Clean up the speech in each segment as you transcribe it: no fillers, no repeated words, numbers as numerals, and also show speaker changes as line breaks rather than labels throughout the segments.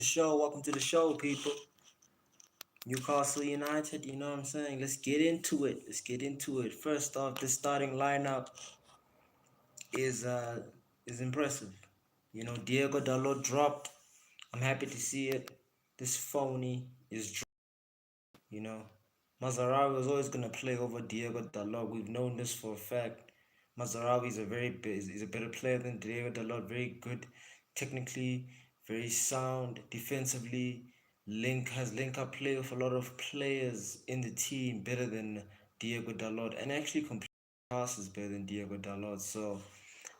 Welcome to the show, people. Newcastle United, you know what I'm saying? Let's get into it. Let's get into it. First off, the starting lineup is uh is impressive. You know, Diego Dalot dropped. I'm happy to see it. This phony is you know. Mazarawi was always gonna play over Diego Dalot. We've known this for a fact. Mazarawi is a better player than Diego Dalot. Very good, technically, very sound defensively. Link up play with a lot of players in the team better than Diego Dalot, and actually complete passes better than Diego Dalot. So,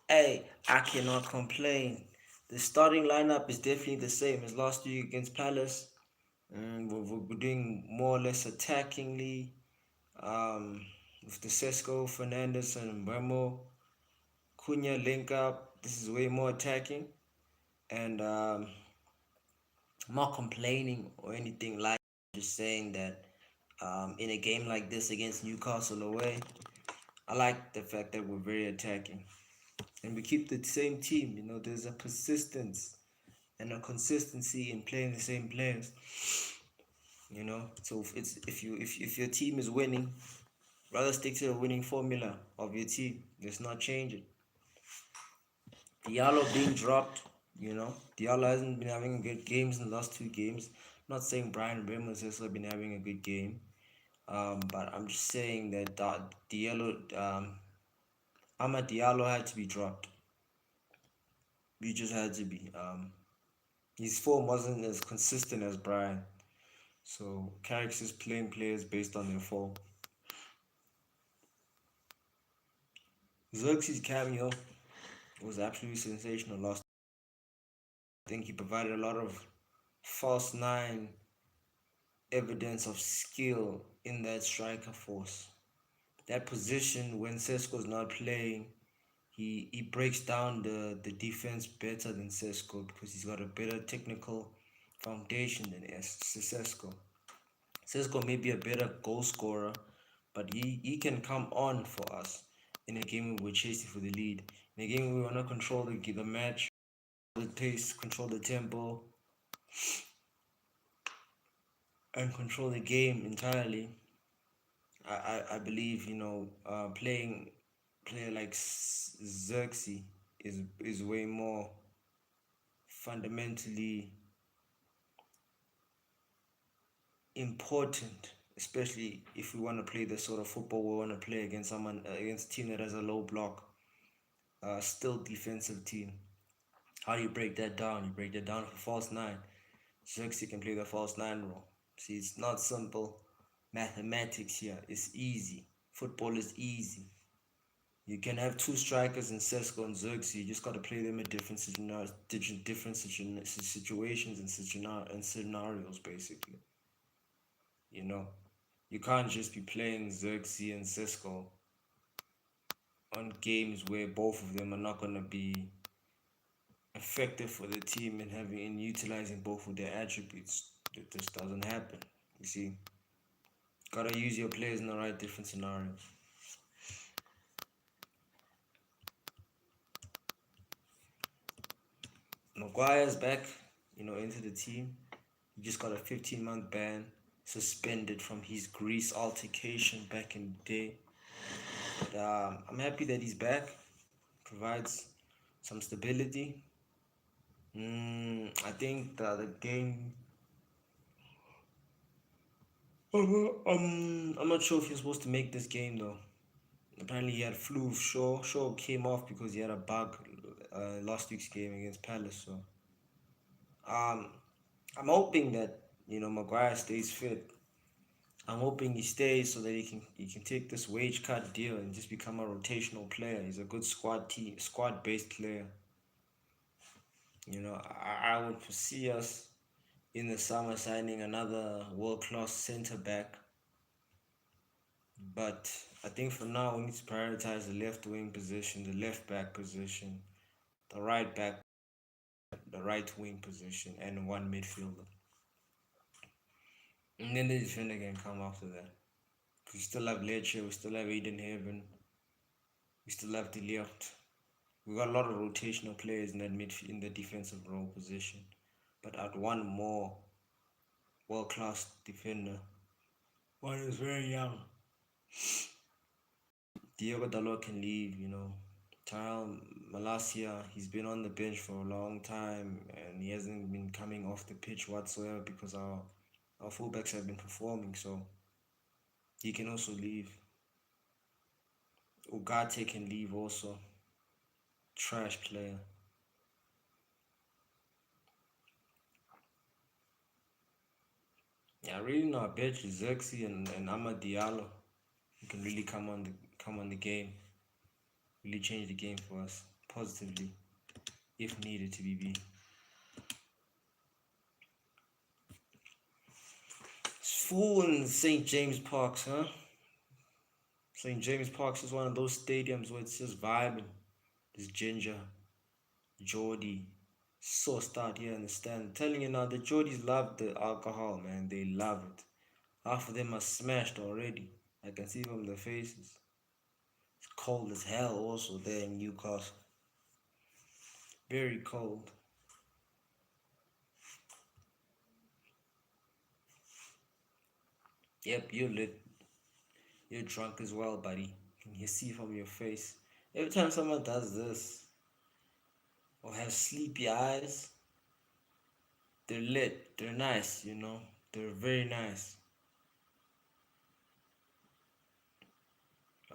hey, I cannot complain. The starting lineup is definitely the same as last week against Palace. We're doing more or less attackingly with the Sesko, Fernandez, and Bremo. Cunha link up. This is way more attacking. And I'm not complaining or anything like just saying that in a game like this against Newcastle away, I like the fact that we're very attacking. And we keep the same team. You know, there's a persistence and a consistency in playing the same players. You know, so if your team is winning, rather stick to the winning formula of your team. Let's not change it. Diallo being dropped, you know, Diallo hasn't been having good games in the last two games. I'm not saying Brian Ramos has been having a good game, but I'm just saying that Amad Diallo had to be dropped. He just had to be. His form wasn't as consistent as Brian, so Carrick's is playing players based on their form. Xerxes' cameo was absolutely sensational last. I think he provided a lot of false nine evidence of skill in that striker force. That position when Sesko's not playing, he breaks down the defense better than Sesko because he's got a better technical foundation than Sesko. Sesko may be a better goal scorer, but he can come on for us in a game where we're chasing for the lead. In a game where we want to control the match, the pace, control the tempo, and control the game entirely. I believe playing player like Xerxes is way more fundamentally important, especially if we want to play the sort of football we want to play against against a team that has a low block, still defensive team. How do you break that down? You break that down for false nine. Xerxes can play the false nine role. See, it's not simple mathematics here. It's easy. Football is easy. You can have two strikers in Sesko and Xerxes. You just got to play them in different situations and scenarios, basically. You know, you can't just be playing Xerxes and Sesko on games where both of them are not going to be effective for the team and utilizing both of their attributes. That just doesn't happen. You see, gotta use your players in the right different scenarios. Maguire's back, into the team. He just got a 15-month ban, suspended from his Greece altercation back in the day. But I'm happy that he's back. Provides some stability. I think the game. I'm not sure if you're supposed to make this game though. Apparently he had flu with Shaw. Shaw came off because he had a bug last week's game against Palace. So um, I'm hoping that Maguire stays fit. I'm hoping he stays so that he can take this wage cut deal and just become a rotational player. He's a good squad based player. I would foresee us in the summer signing another world class centre back. But I think for now we need to prioritize the left wing position, the left back position, the right back, the right wing position, and one midfielder. And then the defender can come after that. We still have Lecce, we still have Eden Haven, we still have Deliocht. We got a lot of rotational players in that in the defensive role position. but I'd want more world class defender. One is very young. Diego Dalot can leave, you know. Tyrell Malacia, he's been on the bench for a long time and he hasn't been coming off the pitch whatsoever because our fullbacks have been performing, so he can also leave. Ugarte can leave also. Trash player. Yeah, I really know I bet you Xerxes and Amad Diallo who can really come on the game. Really change the game for us positively if needed to be. It's full in St. James Parks, huh? St. James Parks is one of those stadiums where it's just vibing. This ginger, Geordie, sauced out here in the stand. I'm telling you now, the Geordies love the alcohol, man. They love it. Half of them are smashed already. I can see from their faces. It's cold as hell also there in Newcastle. Very cold. Yep, you're lit. You're drunk as well, buddy. Can you see from your face? Every time someone does this or has sleepy eyes, they're lit. They're nice, you know. They're very nice.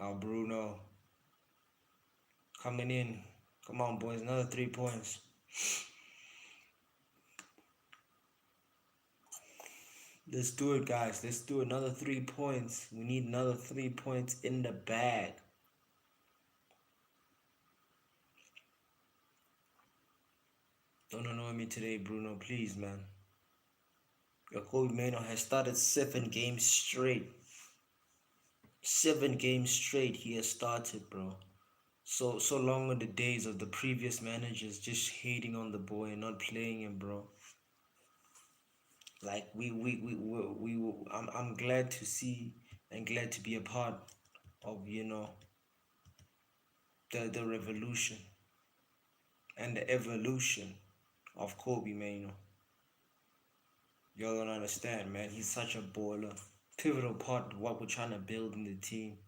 Oh, Bruno. Coming in. Come on, boys. Another 3 points. Let's do it, guys. Let's do another 3 points. We need another 3 points in the bag. Don't annoy me today, Bruno. Please, man. Jacoby Mano has started 7 games straight. 7 games straight he has started, bro. So long on the days of the previous managers just hating on the boy and not playing him, bro. Like I'm glad to see and glad to be a part of, you know, the revolution and the evolution of Kobe, man. You know, y'all don't understand, man. He's such a baller, pivotal part of what we're trying to build in the team.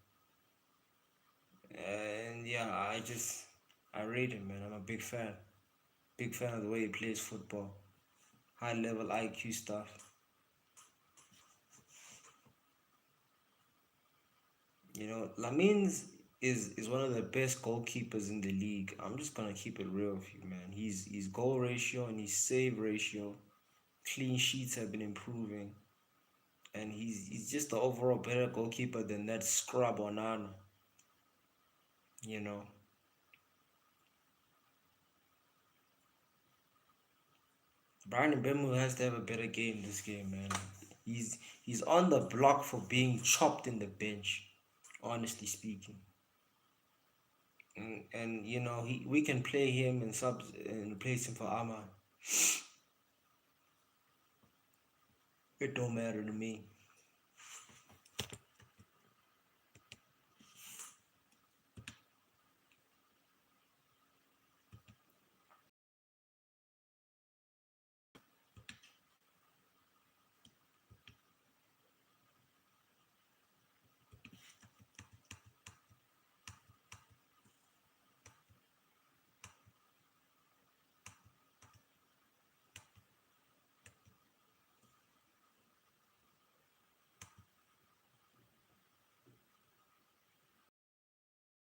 And yeah, I rate him, man. I'm a big fan of the way he plays football, high level IQ stuff. You know, Lamines is one of the best goalkeepers in the league. I'm just gonna keep it real with you, man. His goal ratio and his save ratio, clean sheets have been improving, and he's just the overall better goalkeeper than that scrub Onana. You know, Brian Mbemu has to have a better game this game, man. He's on the block for being chopped in the bench, honestly speaking. And you know we can play him and subs and replace him for Ahmad. It don't matter to me.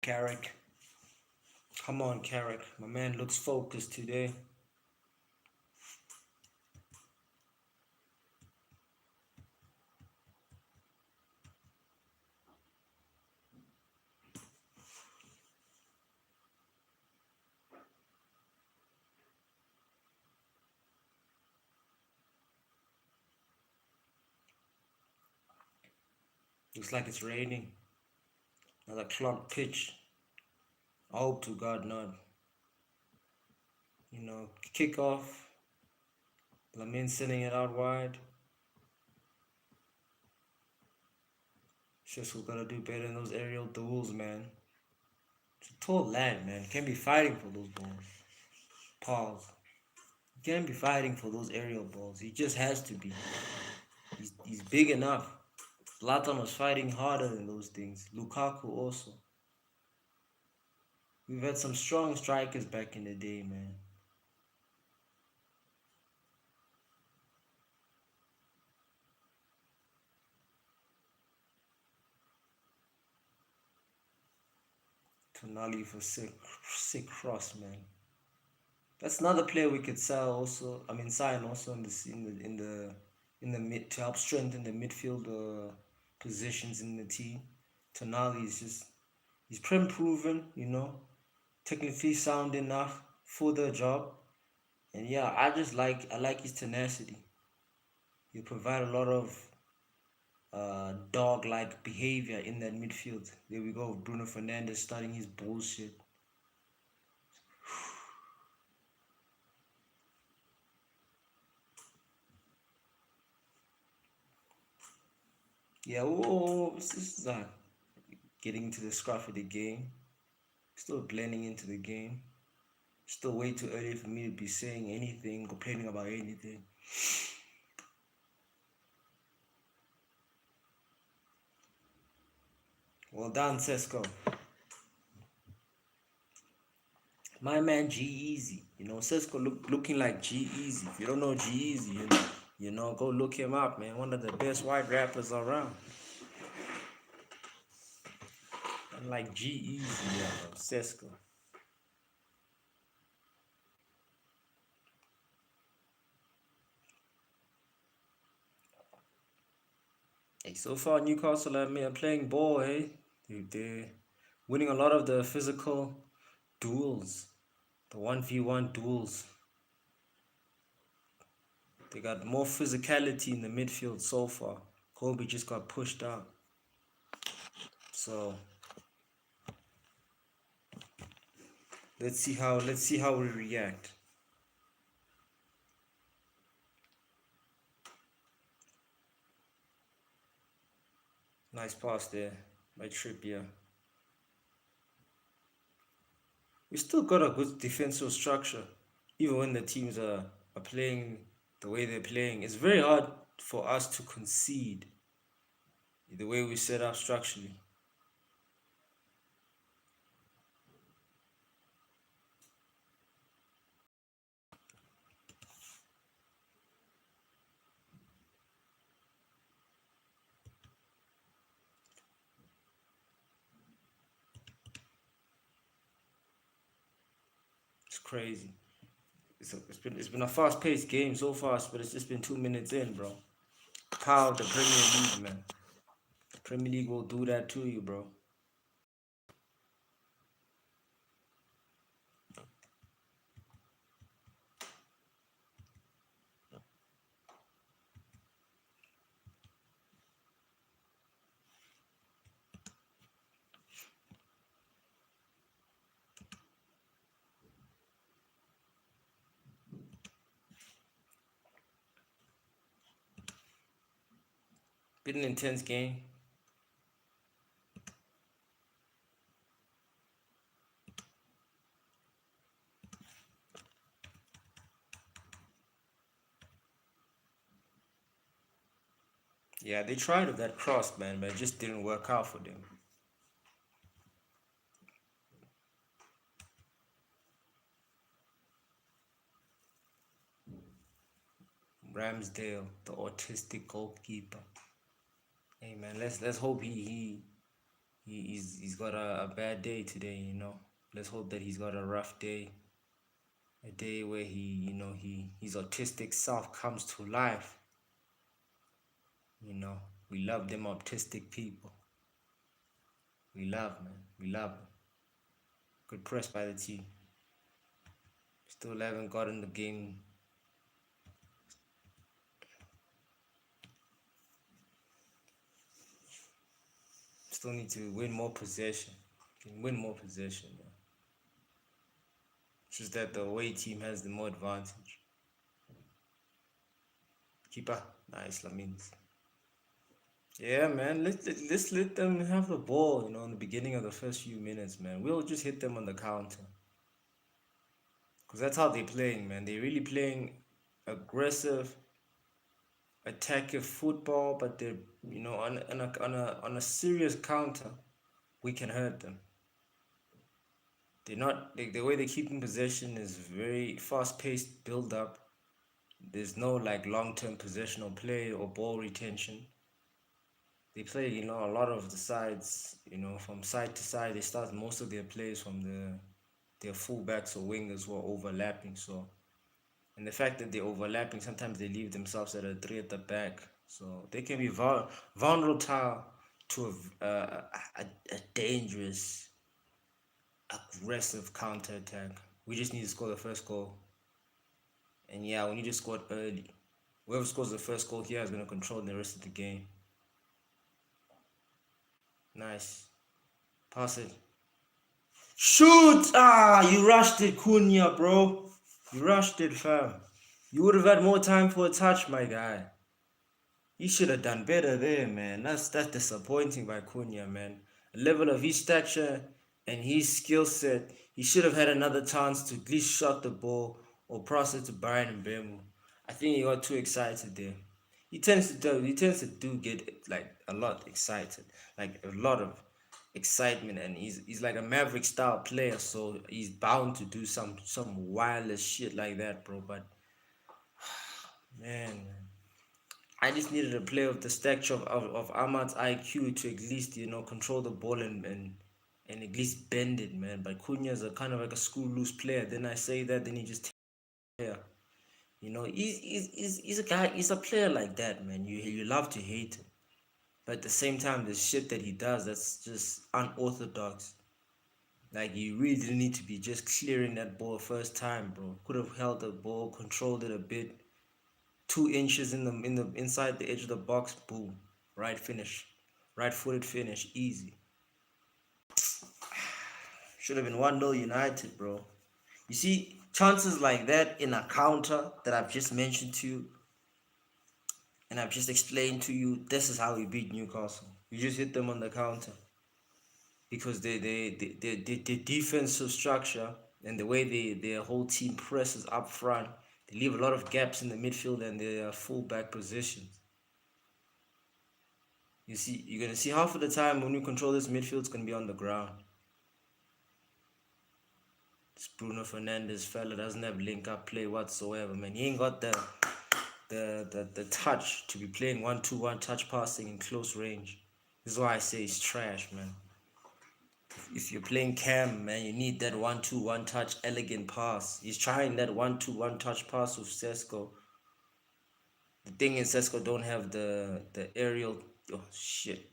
Carrick. Come on, Carrick. My man looks focused today. Looks like it's raining. Another clogged pitch. I hope to God not. You know, kick off. Lamin sending it out wide. It's just we gotta do better in those aerial duels, man. It's a tall lad, man. Can't be fighting for those balls. Pause. can't be fighting for those aerial balls. He just has to be. He's big enough. Zlatan was fighting harder than those things. Lukaku also. We've had some strong strikers back in the day, man. Tonali for sick cross, man. That's another player we could sell also. I mean, sign also in the mid to help strengthen the midfield positions in the team. Tonali is just he's prem proven, technically sound enough for the job. And yeah, I like his tenacity. He provide a lot of dog-like behavior in that midfield. There we go, Bruno Fernandes starting his bullshit. Yeah, this is getting into the scruff of the game. Still blending into the game. Still way too early for me to be saying anything, complaining about anything. Well done, Sesko. My man G Easy. Sesko looking like G Easy. If you don't know G Easy, go look him up, man. One of the best white rappers around. I'm like G Easy, Sesko. Hey, so far Newcastle are playing ball, hey. They're winning a lot of the physical duels, the 1v1 duels. They got more physicality in the midfield so far. Kobe just got pushed out. So let's see how we react. Nice pass there by Trippier. We still got a good defensive structure, even when the teams are playing the way they're playing. It's very hard for us to concede the way we set up structurally. It's crazy. It's been a fast-paced game so fast, but it's just been 2 minutes in, bro. Power of the Premier League, man. Premier League will do that to you, bro. Been an intense game. Yeah, they tried with that cross, man, but it just didn't work out for them. Ramsdale, the autistic goalkeeper. Hey, man, let's hope he's got a bad day today. Let's hope that he's got a rough day, a day where his autistic self comes to life. We love them autistic people. We love, man. We love them. Good press by the team. Still haven't gotten the game. Still need to win more possession. Can win more possession, man. It's just that the away team has the more advantage. Keeper, nice, Lamines. Yeah, man. Let's let them have the ball. In the beginning of the first few minutes, man. We'll just hit them on the counter. Because that's how they're playing, man. They're really playing aggressive, attacking football, but they're, on a serious counter, we can hurt them. They're not, the way they're keeping possession is very fast paced build up. There's no like long term possessional play or ball retention. They play, a lot of the sides, from side to side. They start most of their plays from their fullbacks or wingers who are overlapping. So, and the fact that they're overlapping, sometimes they leave themselves at a three at the back. So they can be vulnerable to a dangerous, aggressive counter attack. We just need to score the first goal. And yeah, we need to score it early. Whoever scores the first goal here is going to control the rest of the game. Nice. Pass it. Shoot! Ah, you rushed it, Cunha, bro. You rushed it, fam. You would have had more time for a touch, my guy. You should have done better there, man. That's disappointing by Cunha, man. A level of his stature and his skill set, he should have had another chance to at least shot the ball or pass it to Brian Mbemu. I think he got too excited there. He tends to do get like a lot excited, like a lot of excitement, and he's like a maverick style player, so he's bound to do some wireless shit like that, bro. But man, I just needed a player of the stature of Ahmad's IQ to at least, control the ball and at least bend it, man. But Cunha's a kind of like a school loose player. Then I say that, then he just yeah. He's a guy, he's a player like that, man. You love to hate him. But at the same time, the shit that he does, that's just unorthodox. Like you really didn't need to be just clearing that ball first time, bro. Could have held the ball, controlled it a bit, 2 inches in the inside the edge of the box, boom, right finish, right-footed finish, easy. Should have been 1-0 United, bro. You see, chances like that in a counter that I've just mentioned to you, and I've just explained to you, this is how we beat Newcastle. You just hit them on the counter because the defensive structure and the way their whole team presses up front, they leave a lot of gaps in the midfield and their fullback positions. You're gonna see half of the time when we control this midfield, it's gonna be on the ground. This Bruno Fernandes fella doesn't have link up play whatsoever, man. He ain't got the touch to be playing 1-2-1 touch passing in close range. This is why I say he's trash, man. If you're playing Cam, man, you need that 1-2-1 touch elegant pass. He's trying that 1-2-1 touch pass with Sesko. The thing is, Sesko don't have the aerial. Oh shit.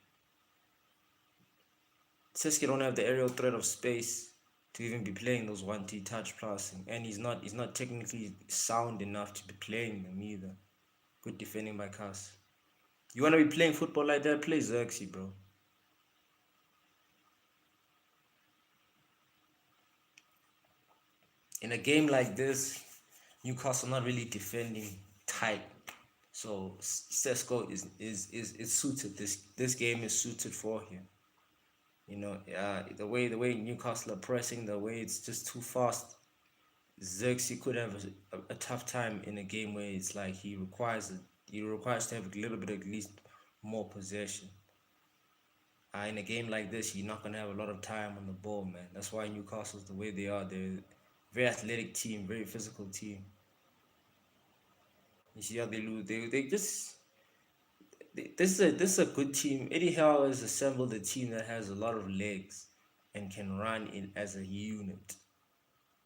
Sesko don't have the aerial threat of space to even be playing those 1-2 touch passing, and he's not technically sound enough to be playing them either. Good defending by Cass. You wanna be playing football like that? Play Xerxes, bro. In a game like this, Newcastle not really defending tight, so Sesko is suited. This game is suited for him. The way Newcastle are pressing, the way it's just too fast. Xerxes could have a tough time in a game where it's like he requires to have a little bit at least more possession. In a game like this, you're not gonna have a lot of time on the ball, man. That's why Newcastle's the way they are. They're a very athletic team, very physical team. You see how they lose? They just this is a good team. Eddie Howe has assembled a team that has a lot of legs and can run in as a unit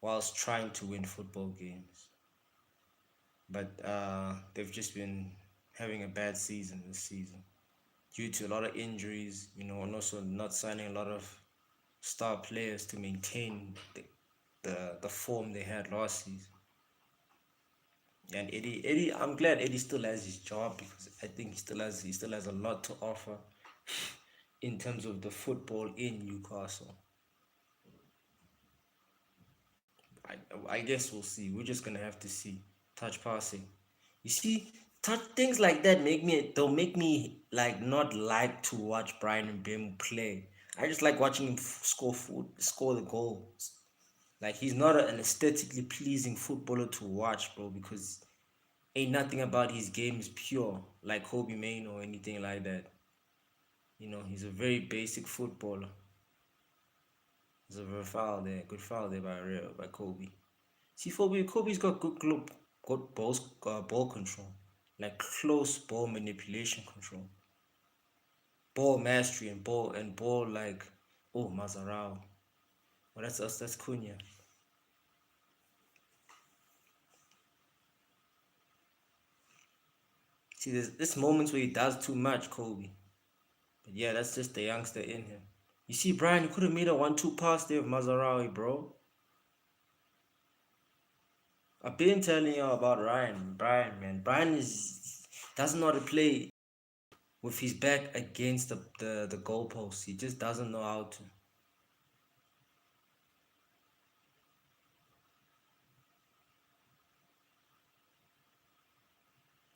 whilst trying to win football games. But they've just been having a bad season this season due to a lot of injuries, and also not signing a lot of star players to maintain the form they had last season. And Eddie, I'm glad Eddie still has his job because I think he still has a lot to offer in terms of the football in Newcastle. I guess we'll see. We're just gonna have to see. Touch passing. You see, things like that they'll make me like not like to watch Brian Mbeumo play. I just like watching him score the goals. Like he's not an aesthetically pleasing footballer to watch, bro, because ain't nothing about his game is pure, like Kobe Main or anything like that. He's a very basic footballer. There's a very foul there, good foul there by Kobe. See, Kobe's got good ball control, like close ball manipulation control, ball mastery, and ball like, oh, Mazarao. Well, that's us. That's Cunha. See, there's moments where he does too much, Kobe. But yeah, that's just the youngster in him. You see, Brian, you could have made a 1-2 pass there with Mazarawi, bro. I've been telling you about Ryan. Brian, man. Brian doesn't know how to play with his back against the goalpost. He just doesn't know how to.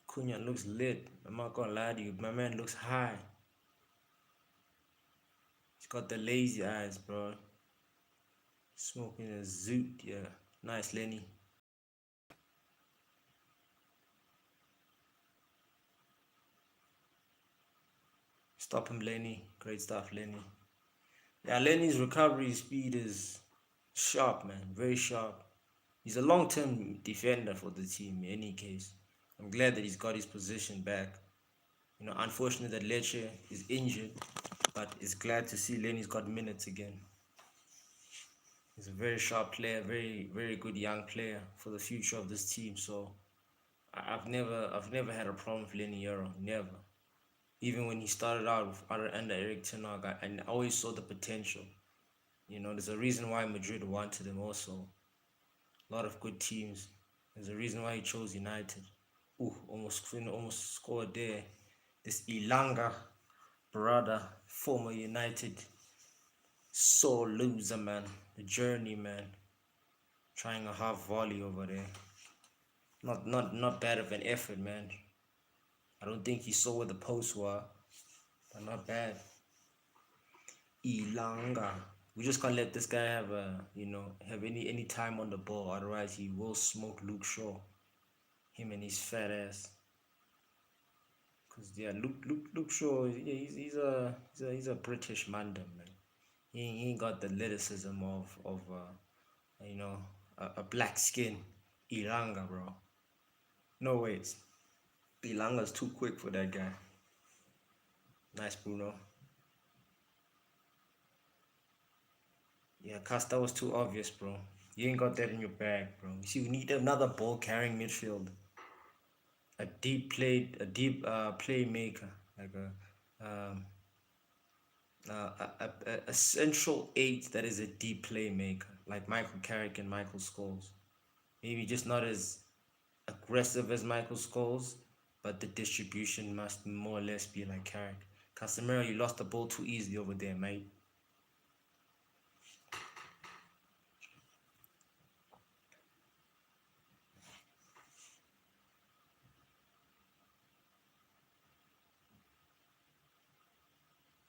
Cunha looks lit. I'm not gonna lie to you. My man looks high. He's got the lazy eyes, bro. Smoking a zoot, yeah. Nice, Lenny. Stop him, Lenny. Great stuff, Lenny. Yeah, Lenny's recovery speed is sharp, man. Very sharp. He's a long-term defender for the team in any case. I'm glad that he's got his position back. Unfortunate that Lecce is injured, but it's glad to see Lenny's got minutes again. He's a very sharp player, very, very good young player for the future of this team. So I've never had a problem with Lenny Euro, never. Even when he started out under Eric Ten Hag, I always saw the potential. There's a reason why Madrid wanted him also. A lot of good teams. There's a reason why he chose United. Ooh, almost scored there. This Ilanga brother, former United sore loser, man. The journey, man. Trying a half volley over there. Not bad of an effort, man. I don't think he saw where the posts were, but not bad. Ilanga. We just can't let this guy have any time on the ball. Otherwise, he will smoke Luke Shaw. Him and his fat ass. Cause yeah, Luke Shaw. Yeah, he's a British man, man. He ain't got the athleticism of a black skin. Ilanga, bro. No ways. Ilanga's too quick for that guy. Nice, Bruno. Yeah, cuz that was too obvious, bro. You ain't got that in your bag, bro. You see, we need another ball carrying midfield. A deep playmaker, like a central eight that is a deep playmaker, like Michael Carrick and Michael Scholes. Maybe just not as aggressive as Michael Scholes, but the distribution must more or less be like Carrick. Casemiro, you lost the ball too easily over there, mate.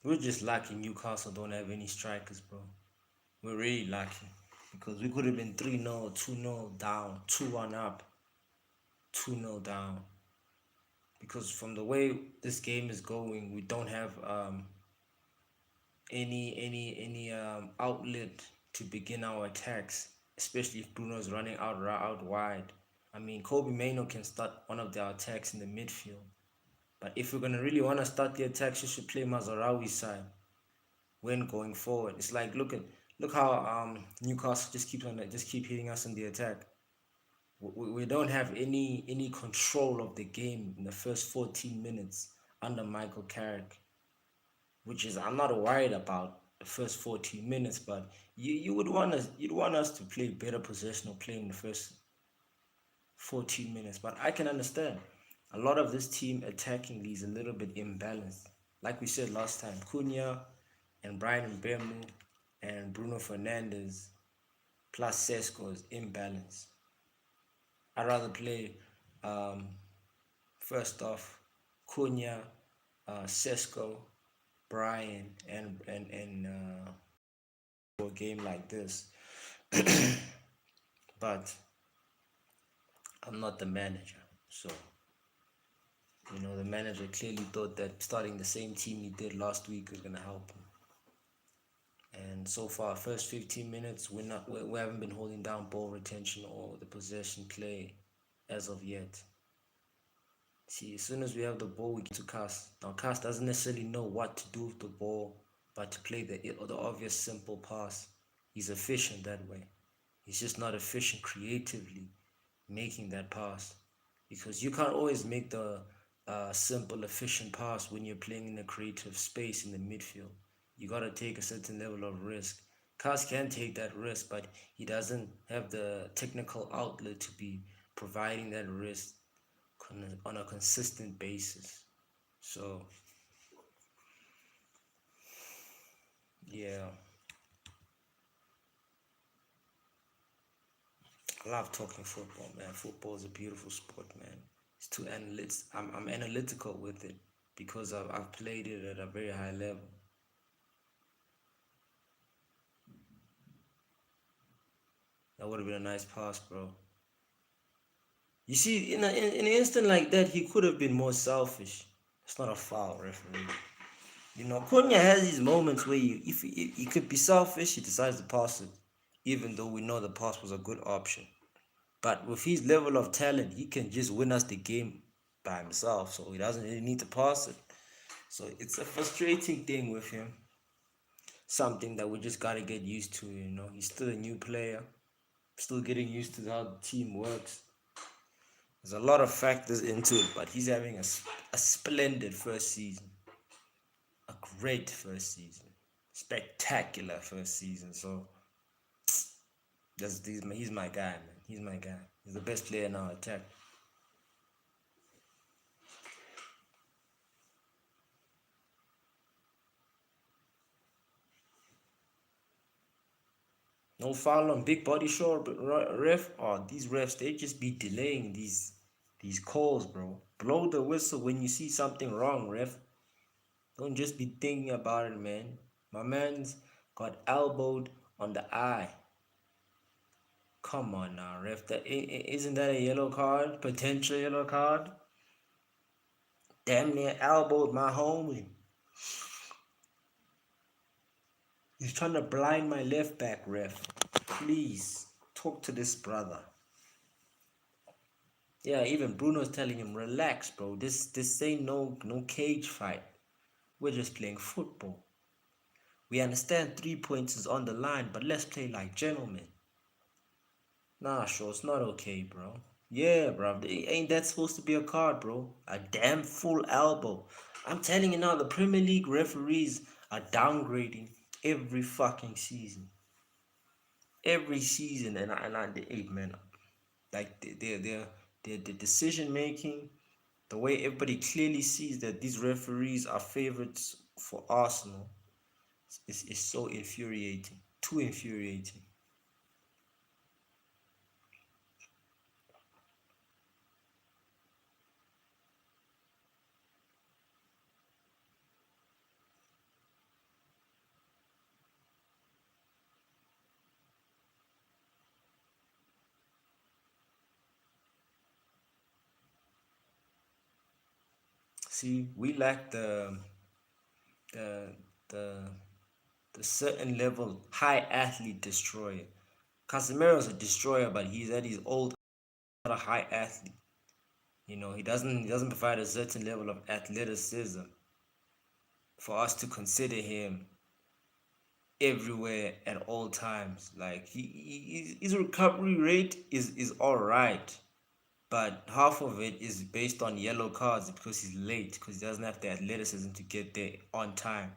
We're just lucky Newcastle don't have any strikers, bro. We're really lucky. Because we could have been 3-0, 2-0 down, 2-1 up, 2-0 down. Because from the way this game is going, we don't have any outlet to begin our attacks, especially if Bruno's running out wide. I mean, Kobe Maino can start one of their attacks in the midfield. But if we're gonna really want to start the attacks, you should play Mazarawi's side when going forward. It's like look how Newcastle just keep hitting us in the attack. We don't have any control of the game in the first 14 minutes under Michael Carrick, which is I'm not worried about the first 14 minutes, but you'd want us to play better possessional play in the first 14 minutes. But I can understand a lot of this team attackingly is a little bit imbalanced. Like we said last time, Cunha and Brian Mbemu and Bruno Fernandes plus Sesko is imbalanced. I'd rather play first off Cunha, Sesko, Brian, and for a game like this. But I'm not the manager, so the manager clearly thought that starting the same team he did last week was gonna help him. And so far, first 15 minutes, we haven't been holding down ball retention or the possession play as of yet. See, as soon as we have the ball, we get to Cass. Now, Cass doesn't necessarily know what to do with the ball, but to play the obvious simple pass. He's efficient that way. He's just not efficient creatively making that pass, because you can't always make the simple, efficient pass when you're playing in a creative space in the midfield. You gotta take a certain level of risk. Cass can take that risk, but he doesn't have the technical outlet to be providing that risk on a consistent basis. So yeah, I love talking football, man. Football is a beautiful sport, man. It's too analytics. I'm analytical with it because I've played it at a very high level. That would have been a nice pass, bro. You see, in an instant like that, he could have been more selfish. It's not a foul, referee. Cunha has these moments where if he could be selfish, he decides to pass it, even though we know the pass was a good option. But with his level of talent, he can just win us the game by himself, so he doesn't really need to pass it. So it's a frustrating thing with him. Something that we just gotta get used to. He's still a new player, still getting used to how the team works. There's a lot of factors into it, but he's having a splendid first season, a great first season, spectacular first season. So he's my guy, man. He's my guy. He's the best player in our attack. No foul on big body short, but ref. Oh, these refs, they just be delaying these calls, bro. Blow the whistle when you see something wrong, ref. Don't just be thinking about it, man. My man's got elbowed on the eye. Come on now, ref. Isn't that a yellow card? Potential yellow card? Damn near elbowed my homie. He's trying to blind my left back, ref. Please talk to this brother. Yeah, even Bruno's telling him, relax, bro. This ain't no cage fight. We're just playing football. We understand 3 points is on the line, but let's play like gentlemen. Nah, sure, it's not okay, bro. Yeah, bro. Ain't that supposed to be a card, bro? A damn full elbow. I'm telling you now, the Premier League referees are downgrading every fucking season. Every season, hey, man, like their decision making, the way everybody clearly sees that these referees are favorites for Arsenal is so infuriating. Too infuriating. See, we lack the the the certain level high athlete destroyer. Casemiro's a destroyer, but he's at his old, not a high athlete. He doesn't provide a certain level of athleticism for us to consider him everywhere at all times. Like his recovery rate is all right, but half of it is based on yellow cards because he's late, because he doesn't have the athleticism to get there on time.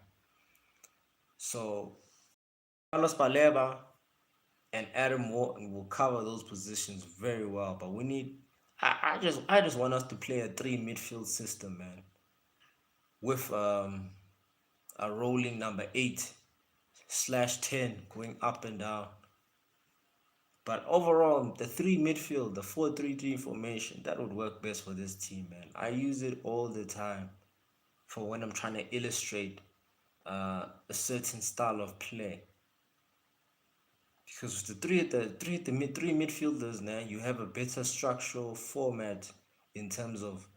So Carlos Baleba and Adam Wharton will cover those positions very well, but we need. I just want us to play a three midfield system, man, with a rolling number 8/10 going up and down. But overall, the three midfield, the 4-3-3 formation, that would work best for this team, man. I use it all the time for when I'm trying to illustrate a certain style of play. Because the three midfielders now, you have a better structural format in terms of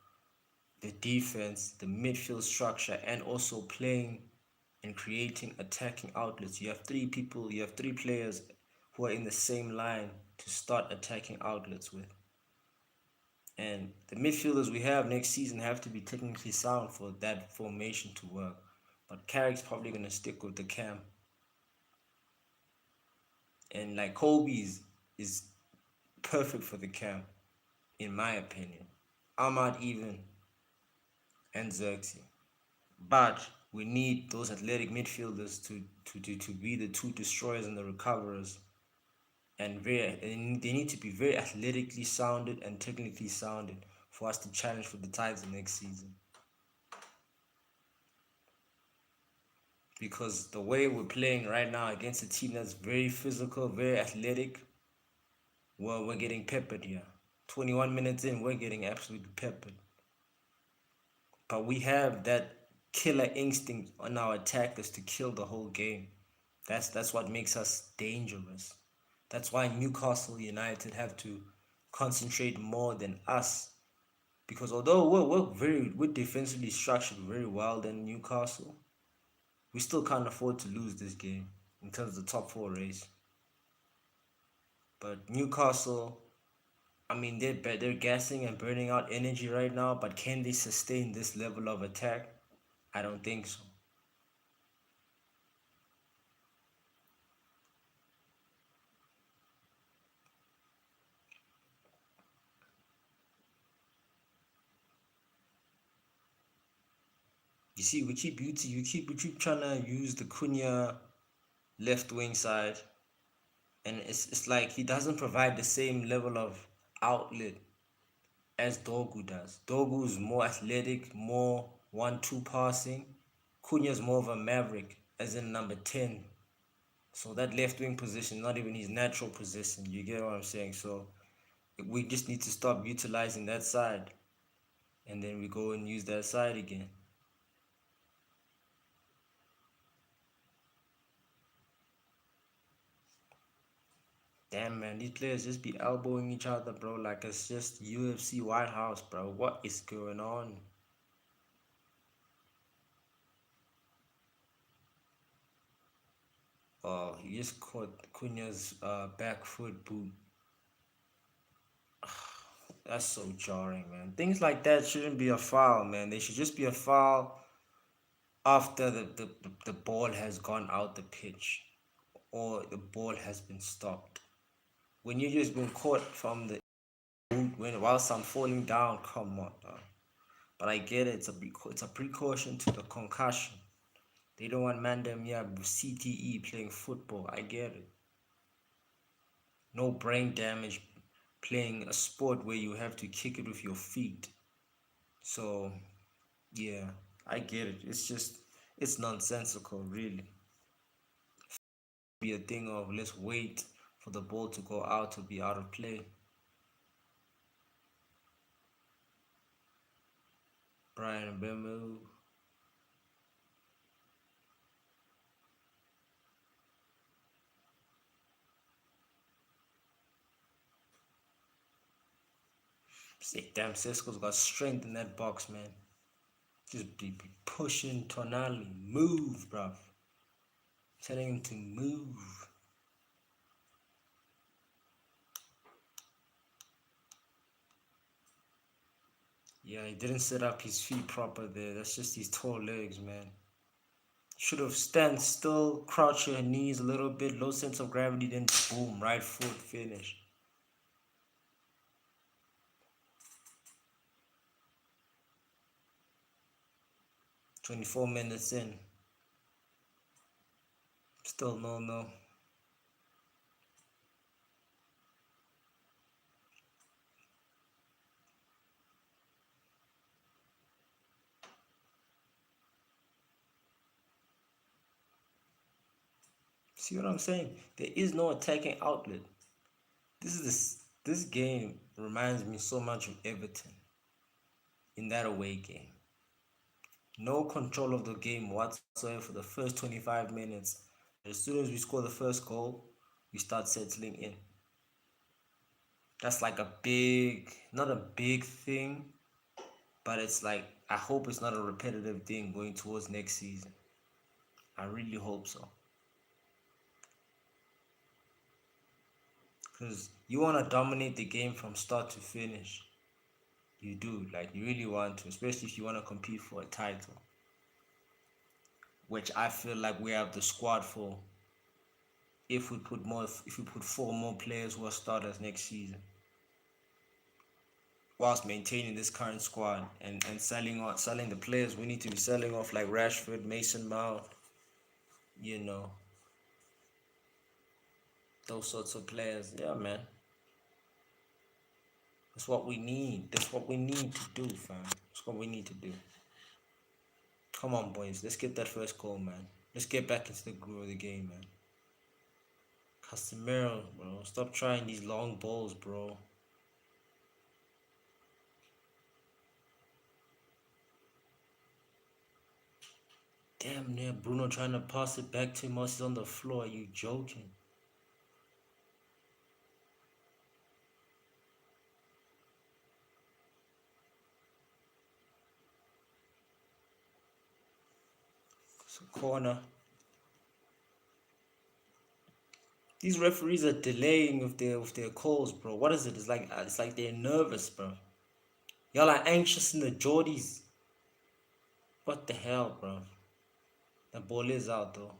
the defense, the midfield structure, and also playing and creating attacking outlets. You have three players who are in the same line to start attacking outlets with. And the midfielders we have next season have to be technically sound for that formation to work. But Carrick's probably gonna stick with the cam. And like is perfect for the cam, in my opinion. Ahmad even and Xerxes. But we need those athletic midfielders to be the two destroyers and the recoverers. And they need to be very athletically sounded and technically sounded for us to challenge for the titles next season. Because the way we're playing right now against a team that's very physical, very athletic, well, we're getting peppered here. 21 minutes in, we're getting absolutely peppered. But we have that killer instinct on our attackers to kill the whole game. That's what makes us dangerous. That's why Newcastle United have to concentrate more than us. Because although we're defensively structured very well than Newcastle, we still can't afford to lose this game in terms of the top four race. But Newcastle, I mean, they're gassing and burning out energy right now. But can they sustain this level of attack? I don't think so. You see, we keep trying to use the Cunha left wing side, and it's like he doesn't provide the same level of outlet as Dogu does. Dogu is more athletic, more 1-2 passing. Cunha is more of a maverick, as in number 10. So that left wing position, not even his natural position. You get what I'm saying? So we just need to stop utilizing that side, and then we go and use that side again. Damn man, these players just be elbowing each other, bro. Like it's just UFC White House, bro. What is going on? Oh, he just caught Cunha's back foot boot. That's so jarring, man. Things like that shouldn't be a foul, man. They should just be a foul after the ball has gone out the pitch or the ball has been stopped. When you just been caught from the boot when whilst I'm falling down, come on, dog. But I get it. It's a precaution to the concussion. They don't want man them yeah CTE playing football. I get it. No brain damage playing a sport where you have to kick it with your feet. So yeah, I get it. It's nonsensical, really. Be a thing of let's wait for the ball to go out to be out of play. Brian Bemu. Say, damn, Cisco's got strength in that box, man. Just be pushing Tonali. Move, bruv. Telling him to move. Yeah, he didn't set up his feet proper there. That's just his tall legs, man. Should have stand still, crouch your knees a little bit, low sense of gravity, then boom, right foot finish. 24 minutes in. Still no. See what I'm saying? There is no attacking outlet. This game reminds me so much of Everton in that away game. No control of the game whatsoever for the first 25 minutes. As soon as we score the first goal, you start settling in. That's like a big, not a big thing, but it's like I hope it's not a repetitive thing going towards next season. I really hope so. Because you want to dominate the game from start to finish. You do. Like, you really want to, especially if you want to compete for a title, which I feel like we have the squad for if we put four more players who are starters next season, whilst maintaining this current squad and selling the players we need to be selling off, like Rashford, Mason Mount, you know, those sorts of players. Yeah, man. That's what we need. That's what we need to do, fam. That's what we need to do. Come on, boys. Let's get that first goal, man. Let's get back into the groove of the game, man. Casemiro, bro. Stop trying these long balls, bro. Damn near Bruno trying to pass it back to him while he's on the floor. Are you joking? It's a corner. These referees are delaying with their calls, bro. What is it? It's like they're nervous, bro. Y'all are anxious in the Geordies. What the hell, bro? The ball is out though.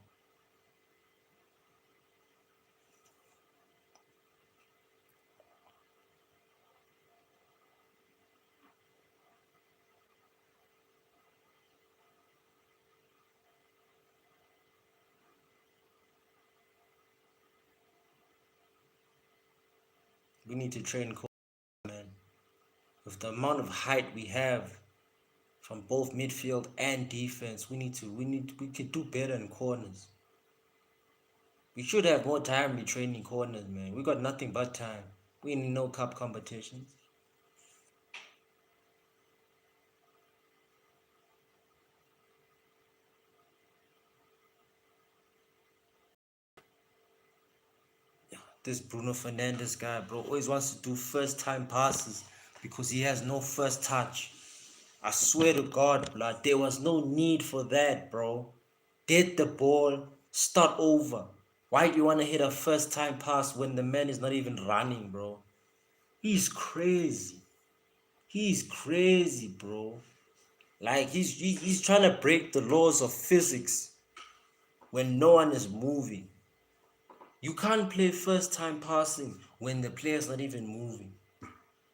We need to train, man. With the amount of height we have from both midfield and defense, we could do better in corners. We should have more time to training corners, man. We got nothing but time. We need no cup competitions. This Bruno Fernandes guy, bro, always wants to do first time passes because he has no first touch. I swear to God, blood, there was no need for that, bro. Get the ball, start over. Why do you want to hit a first time pass when the man is not even running, bro? He's crazy. He's crazy, bro. Like he's trying to break the laws of physics when no one is moving. You can't play first time passing when the player's not even moving.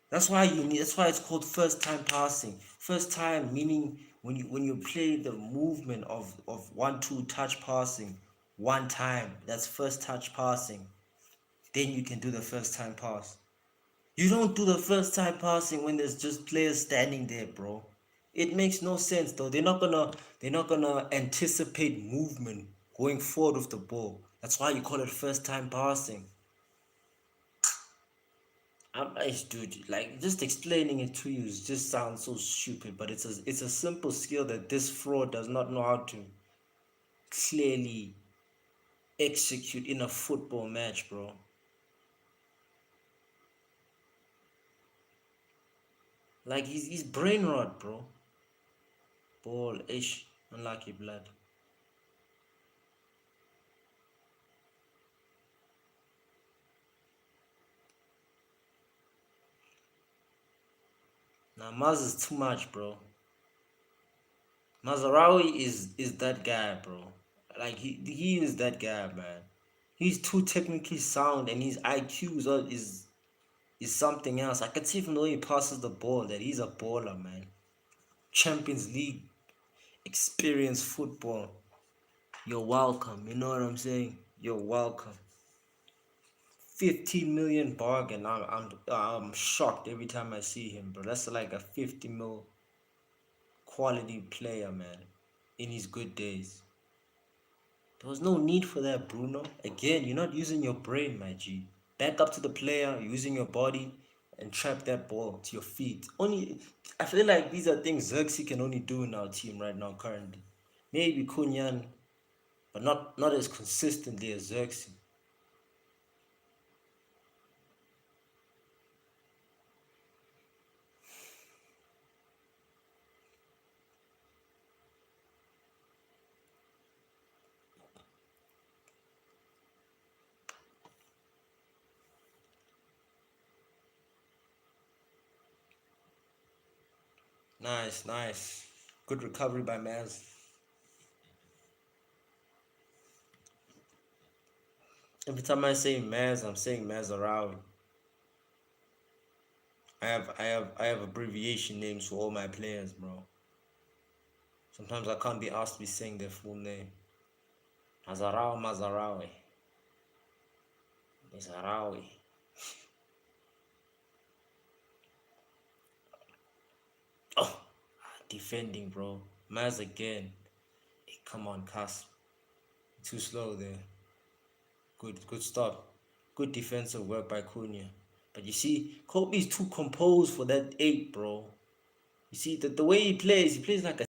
That's why it's called first time passing. First time meaning when you play the movement of 1-2 touch passing one time, that's first touch passing. Then you can do the first time pass. You don't do the first time passing when there's just players standing there, bro. It makes no sense though. They're not gonna anticipate movement going forward with the ball. That's why you call it first time passing. Dude, like just explaining it to you just sounds so stupid, but it's a simple skill that this fraud does not know how to clearly execute in a football match, bro. Like he's brain rot, bro. Ball ish, unlucky blood. Now Maz is too much, bro. Mazarawi is that guy, bro. Like he is that guy, man. He's too technically sound, and his IQ is something else. I can see from the way he passes the ball that he's a baller, man. Champions League experience football. You're welcome. You know what I'm saying? You're welcome. 15 million bargain. I'm shocked every time I see him, bro. That's like a 50 mil quality player, man. In his good days. There was no need for that, Bruno. Again, you're not using your brain, my G. Back up to the player, using your body, and trap that ball to your feet. Only, I feel like these are things Xerxes can only do in our team right now, currently. Maybe Kunyan, but not as consistently as Xerxes. Nice, nice. Good recovery by Maz. Every time I say Maz, I'm saying Mazarawi. I have abbreviation names for all my players, bro. Sometimes I can't be asked to be saying their full name. Mazarawi. Mazarawi. Oh, defending, bro. Maz again. Hey, come on, Cas. Too slow there. Good stop. Good defensive work by Cunha. But you see, Kobe's too composed for that 8, bro. You see, the way he plays like a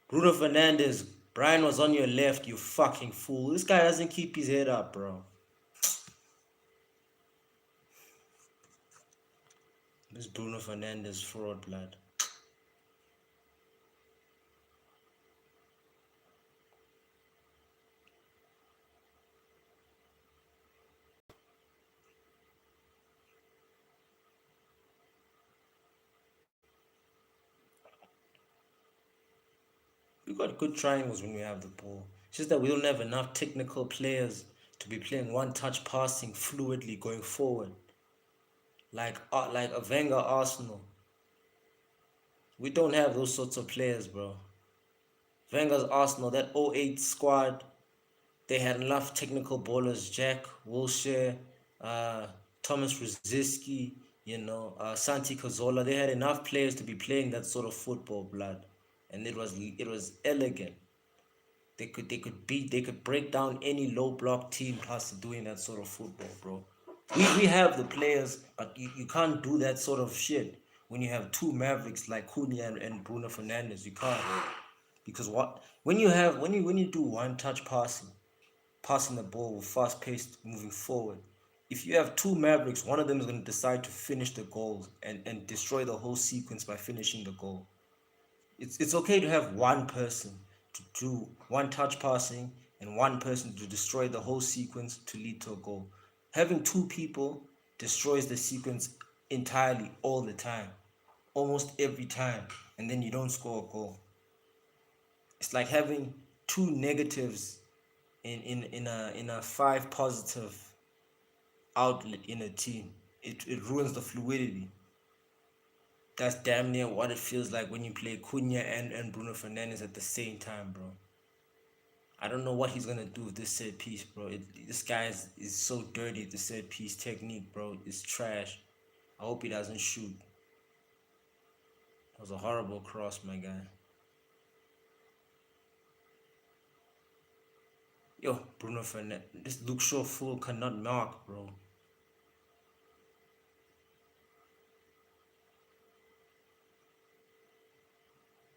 Bruno Fernandez. Brian was on your left, you fucking fool. This guy doesn't keep his head up, bro. This Bruno Fernandez fraud, blood. We got good triangles when we have the ball. It's just that we don't have enough technical players to be playing one-touch passing fluidly going forward, like a Wenger Arsenal. We don't have those sorts of players, bro. Wenger's Arsenal, that '08 squad, they had enough technical ballers: Jack Wilshere, uh, Thomas Rosicky, Santi Cazorla. They had enough players to be playing that sort of football, blood, and it was elegant. They could break down any low block team plus doing that sort of football, bro. We have the players, but you can't do that sort of shit when you have two Mavericks like Cunha and Bruno Fernandes. You can't, because what when you do one touch passing the ball with fast paced moving forward. If you have two Mavericks, one of them is going to decide to finish the goals and destroy the whole sequence by finishing the goal. It's okay to have one person to do one touch passing and one person to destroy the whole sequence to lead to a goal. Having two people destroys the sequence entirely all the time, almost every time, and then you don't score a goal. It's like having two negatives in a five positive outlet in a team. It ruins the fluidity. That's damn near what it feels like when you play Cunha and Bruno Fernandes at the same time, bro. I don't know what he's gonna do with this set piece, bro. This guy is so dirty. The set piece technique, bro, is trash. I hope he doesn't shoot. That was a horrible cross, my guy. Yo, Bruno Fernandes. This Luke Shaw fool cannot mark, bro.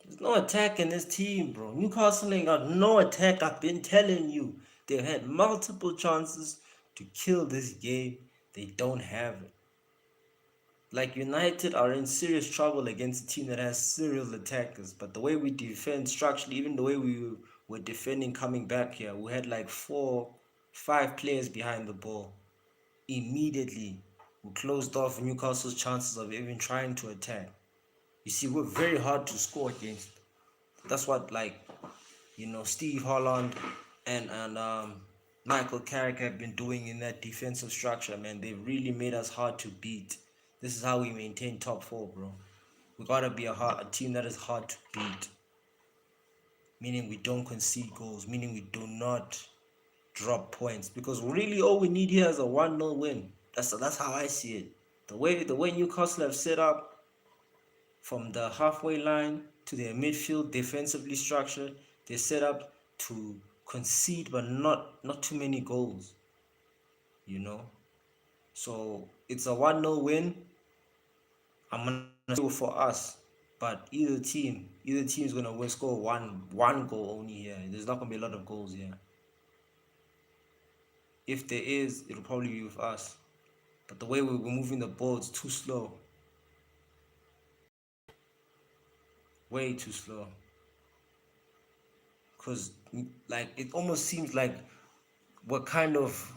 There's no attack in this team, bro. Newcastle ain't got no attack. I've been telling you. They've had multiple chances to kill this game. They don't have it. Like United are in serious trouble against a team that has serial attackers. But the way we defend structurally, even the way we were defending coming back here, we had like 5 players behind the ball. Immediately, we closed off Newcastle's chances of even trying to attack. You see, we're very hard to score against. That's what Steve Holland and Michael Carrick have been doing in that defensive structure, man. They really made us hard to beat. This is how we maintain top 4, bro. We gotta be a team that is hard to beat. Meaning we don't concede goals. Meaning we do not drop points. Because really all we need here is a 1-0 win. That's how I see it. The way Newcastle have set up from the halfway line to their midfield, defensively structured, they're set up to concede but not too many goals. You know? So it's a 1-0 win. I'm gonna say for us. But either team is gonna win, score one goal only here. There's not gonna be a lot of goals here. If there is, it'll probably be with us. But the way we're moving the ball is too slow. Way too slow. Cause like it almost seems like we're kind of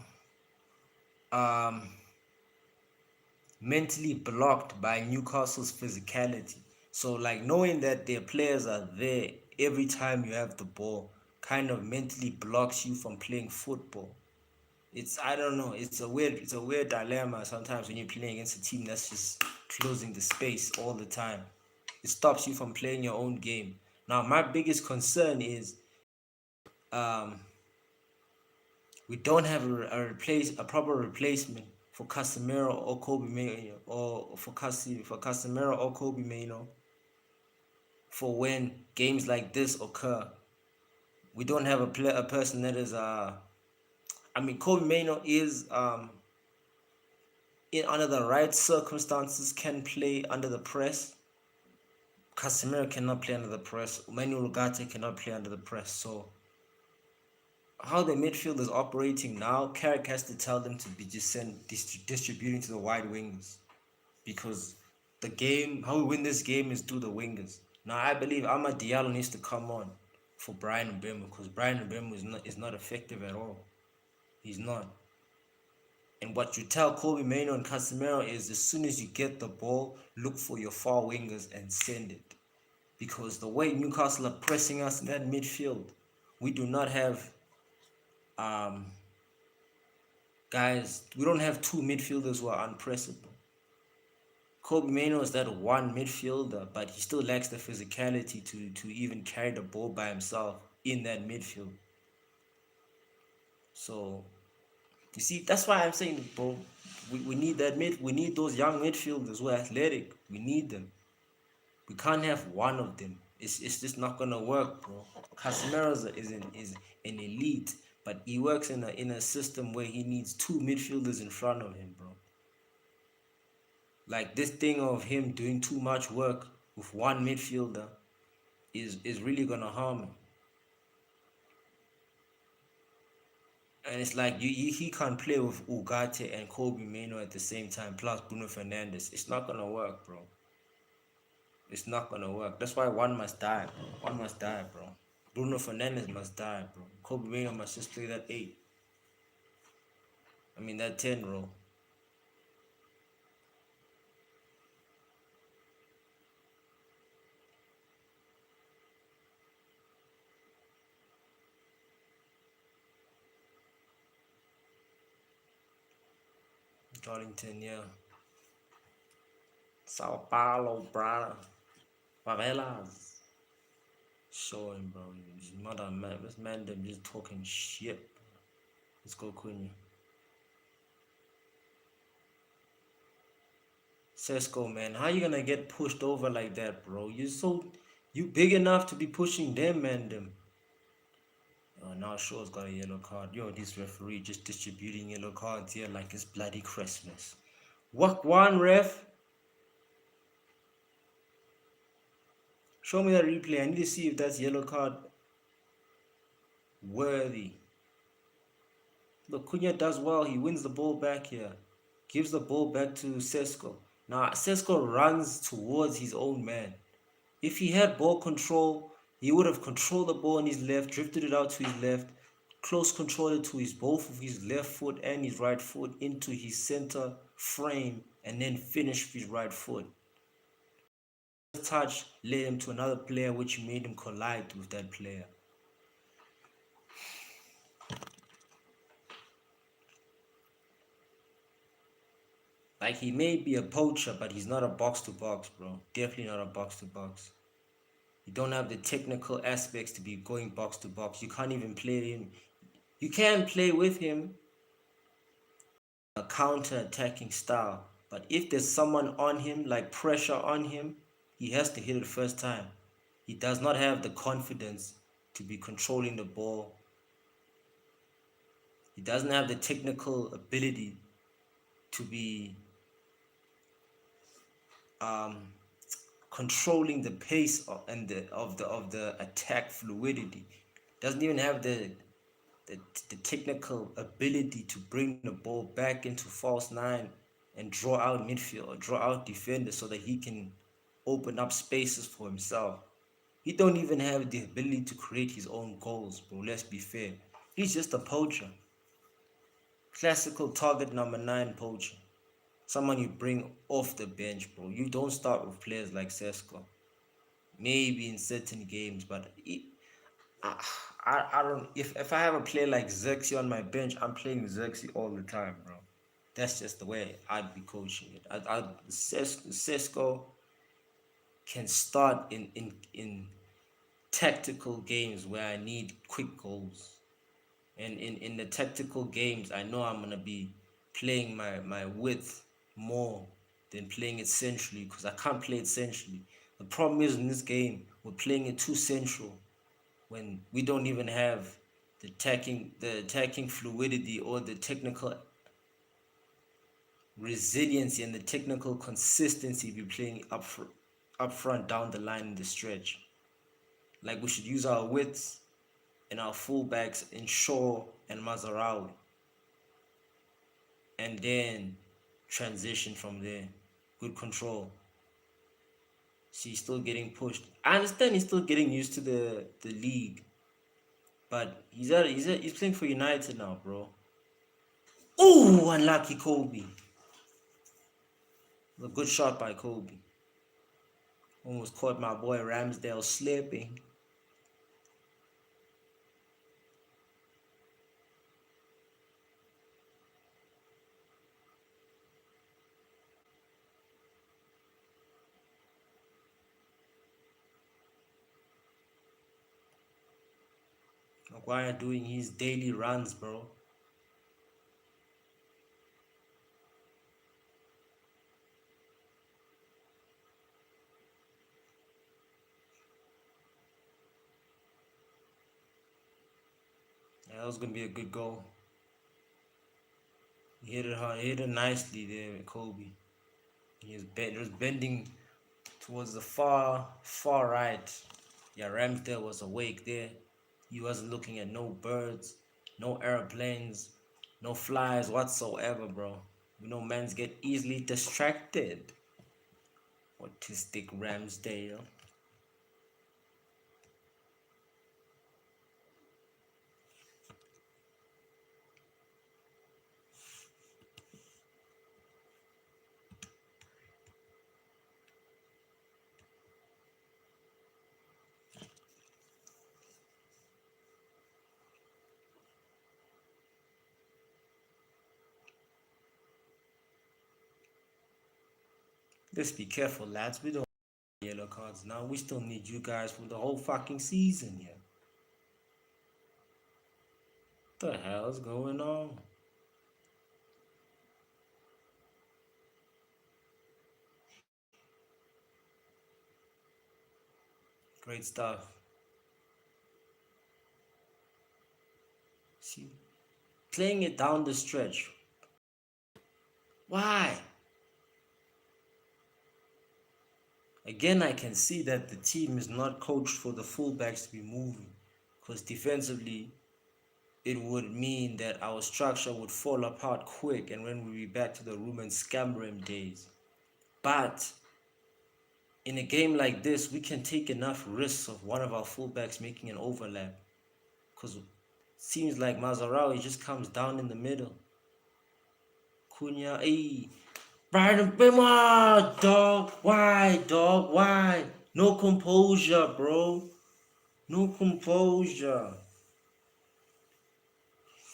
mentally blocked by Newcastle's physicality. So like knowing that their players are there every time you have the ball kind of mentally blocks you from playing football. It's, I don't know, it's a weird dilemma sometimes when you're playing against a team that's just closing the space all the time. It stops you from playing your own game. Now my biggest concern is um we don't have a proper replacement for Casemiro or Kobe Mino, or for Casemiro or Kobe Mino for when games like this occur. We don't have a person that is I mean, Kobe Mino is in under the right circumstances can play under the press. Casemiro cannot play under the press. Manuel Ugarte cannot play under the press. So how the midfield is operating now, Carrick has to tell them to be just distributing to the wide wings, because the game, how we win this game is through the wingers. Now I believe Amad Diallo needs to come on for Brian Mbeumo, because Brian Mbeumo is not effective at all. He's not. And what you tell Kobe Mainoo and Casemiro is, as soon as you get the ball, look for your far wingers and send it. Because the way Newcastle are pressing us in that midfield, we do not have um, guys, we don't have two midfielders who are unpressable. Kobe Mainoo is that one midfielder, but he still lacks the physicality to even carry the ball by himself in that midfield. So you see, that's why I'm saying, bro, we need we need those young midfielders who are athletic. We need them. We can't have one of them. It's just not gonna work, bro. Casemiro is an elite, but he works in a system where he needs two midfielders in front of him, bro. Like this thing of him doing too much work with one midfielder is really gonna harm him. And it's like he can't play with Ugarte and Kobe Mainoo at the same time, plus Bruno Fernandes. It's not gonna work, bro. It's not gonna work. That's why one must die, bro. One must die, bro. Bruno Fernandes must die, bro. Kobe Mainoo must just play that 8. I mean that 10 role. Darlington, yeah. Sao Paulo, brother. Favelas. Show him, bro. He's not a man. This man them just talking shit, bro. Let's go, Cunha. Sesko, man, how you gonna get pushed over like that, bro? You big enough to be pushing them, man. Them. Now Shaw's got a yellow card. Yo, this referee just distributing yellow cards here like it's bloody Christmas. What one, ref? Show me that replay. I need to see if that's yellow card worthy. Look, Cunha does well. He wins the ball back here. Gives the ball back to Sesko. Now, Sesko runs towards his own man. If he had ball control, he would have controlled the ball on his left, drifted it out to his left, close controlled it to his both of his left foot and his right foot into his center frame, and then finish with his right foot. Touch led him to another player, which made him collide with that player. Like, he may be a poacher, but he's not a box-to-box, bro. Definitely not a box-to-box. You don't have the technical aspects to be going box-to-box. You can't even play him. You can play with him a counter-attacking style. But if there's someone on him, like pressure on him, he has to hit it first time. He does not have the confidence to be controlling the ball. He doesn't have the technical ability to be controlling the pace of the attack fluidity. Doesn't even have the technical ability to bring the ball back into false nine and draw out midfield or draw out defenders so that he can open up spaces for himself. He don't even have the ability to create his own goals, bro. Let's be fair. He's just a poacher. Classical target number 9 poacher. someone you bring off the bench, bro. You don't start with players like Sesko. Maybe in certain games, but I, I don't. If I have a player like Xerxes on my bench, I'm playing Xerxes all the time, bro. That's just the way I'd be coaching it. Sesko can start in tactical games where I need quick goals. And in the tactical games, I know I'm gonna be playing my width more than playing it centrally because I can't play it centrally. The problem is in this game, we're playing it too central when we don't even have the attacking fluidity or the technical resiliency and the technical consistency be playing up front down the line in the stretch. Like we should use our widths and our fullbacks in Shaw and Mazarawi, and then transition from there. Good control. See, he's still getting pushed. I understand he's still getting used to the league, but he's playing for United now, bro. Oh, unlucky Kobe. A good shot by Kobe. Almost caught my boy Ramsdale slipping. Maguire doing his daily runs, bro. Yeah, that was gonna be a good goal. He hit it hard, he hit it nicely there, Kobe. He was bending towards the far right. Yeah, Ramsdale was awake there. He wasn't looking at no birds, no airplanes, no flies whatsoever, bro. You know, mans get easily distracted. Autistic Ramsdale. Just be careful, lads. We don't have yellow cards now. We still need you guys for the whole fucking season here. What the hell's going on? Great stuff. See, playing it down the stretch. Why? Again, I can see that the team is not coached for the fullbacks to be moving. Because defensively, it would mean that our structure would fall apart quick and when we be back to the room and Scamram days. But in a game like this, we can take enough risks of one of our fullbacks making an overlap. Because it seems like Mazarawi just comes down in the middle. Cunha, hey, Brian Bema, dog, why, dog, why? No composure, bro. No composure.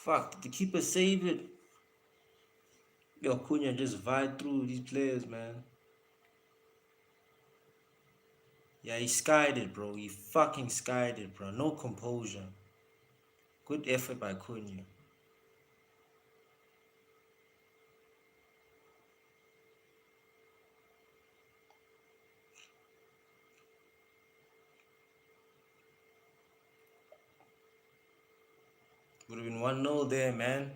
Fuck, did the keeper save it? Yo, Cunha just vibe through these players, man. Yeah, he skied it, bro. He fucking skied it, bro. No composure. Good effort by Cunha. Would have been 1-0 there, man.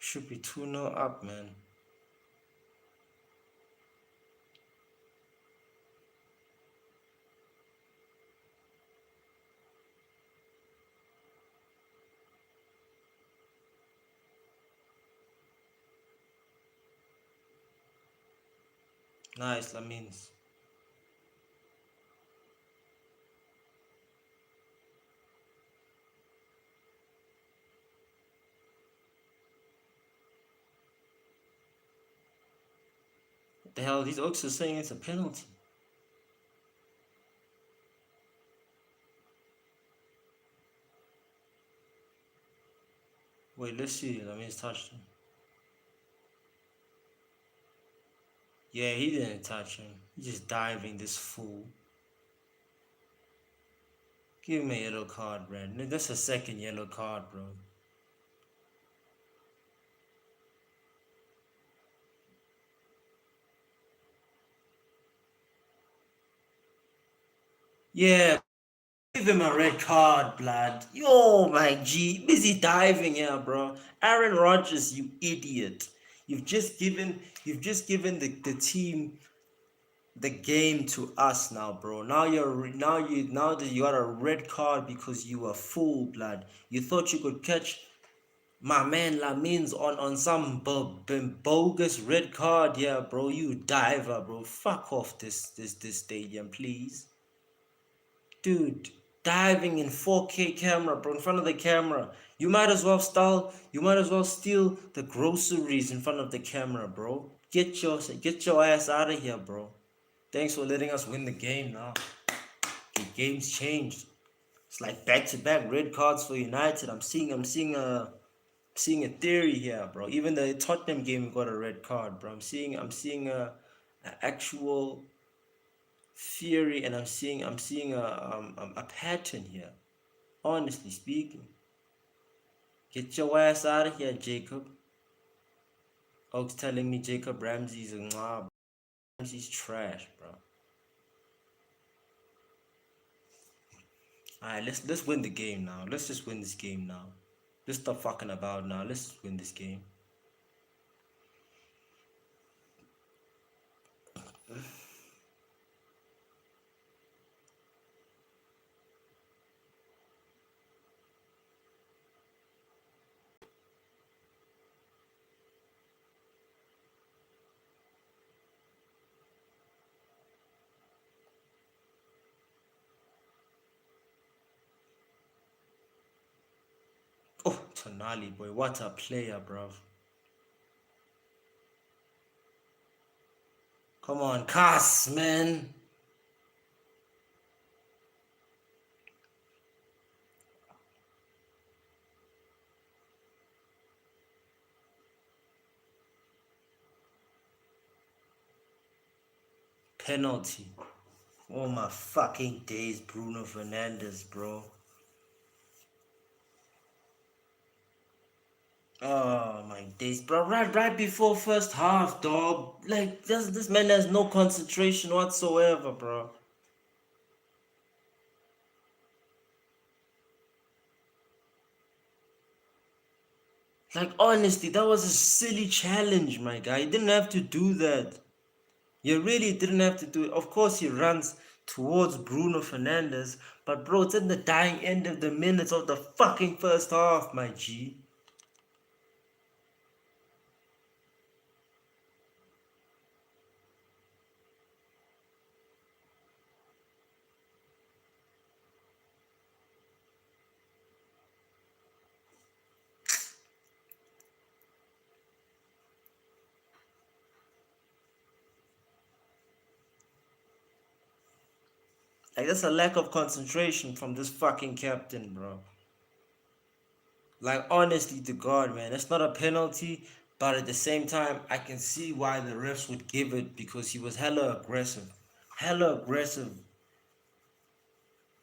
Should be 2-0 up, man. Nice, Lamins. The hell, these Oaks are saying it's a penalty. Wait, let's see. Let me touch him. Yeah, he didn't touch him. He's just diving, this fool. Give him a yellow card, Brad. That's a second yellow card, bro. Yeah, give him a red card, blood. Yo, my G. Busy diving here, bro. Aaron Rodgers, you idiot. You've just given the team the game to us now, bro. Now that you got a red card because you were fool, blood. You thought you could catch my man Lamins on some bogus red card, yeah, bro. You diver, bro. Fuck off this stadium, please, dude. Diving in 4K camera, bro, in front of the camera. You might as well steal the groceries in front of the camera, bro. Get your ass out of here, bro. Thanks for letting us win the game now. The game's changed. It's like back-to-back red cards for United. I'm seeing a theory here, bro. Even the Tottenham game got a red card, bro. I'm seeing a actual theory, and I'm seeing a pattern here. Honestly speaking, get your ass out of here, Jacob. Oaks telling me Jacob Ramsey's a bro. Ramsey's trash, bro. Alright, let's win the game now. Let's just win this game now. Let's stop fucking about now. Let's just win this game. Oh, Tonali, boy, what a player, bro. Come on, Cass, man. Penalty. Oh my fucking days, Bruno Fernandes, bro. Oh my days, bro. Right before first half, dog. Like this man has no concentration whatsoever, bro. Like honestly, that was a silly challenge, my guy. You didn't have to do that. You really didn't have to do it. Of course, he runs towards Bruno Fernandes, but bro, it's in the dying end of the minutes of the fucking first half, my G. Like, that's a lack of concentration from this fucking captain, bro. Like, honestly to God, man, it's not a penalty, but at the same time, I can see why the refs would give it because he was hella aggressive. Hella aggressive.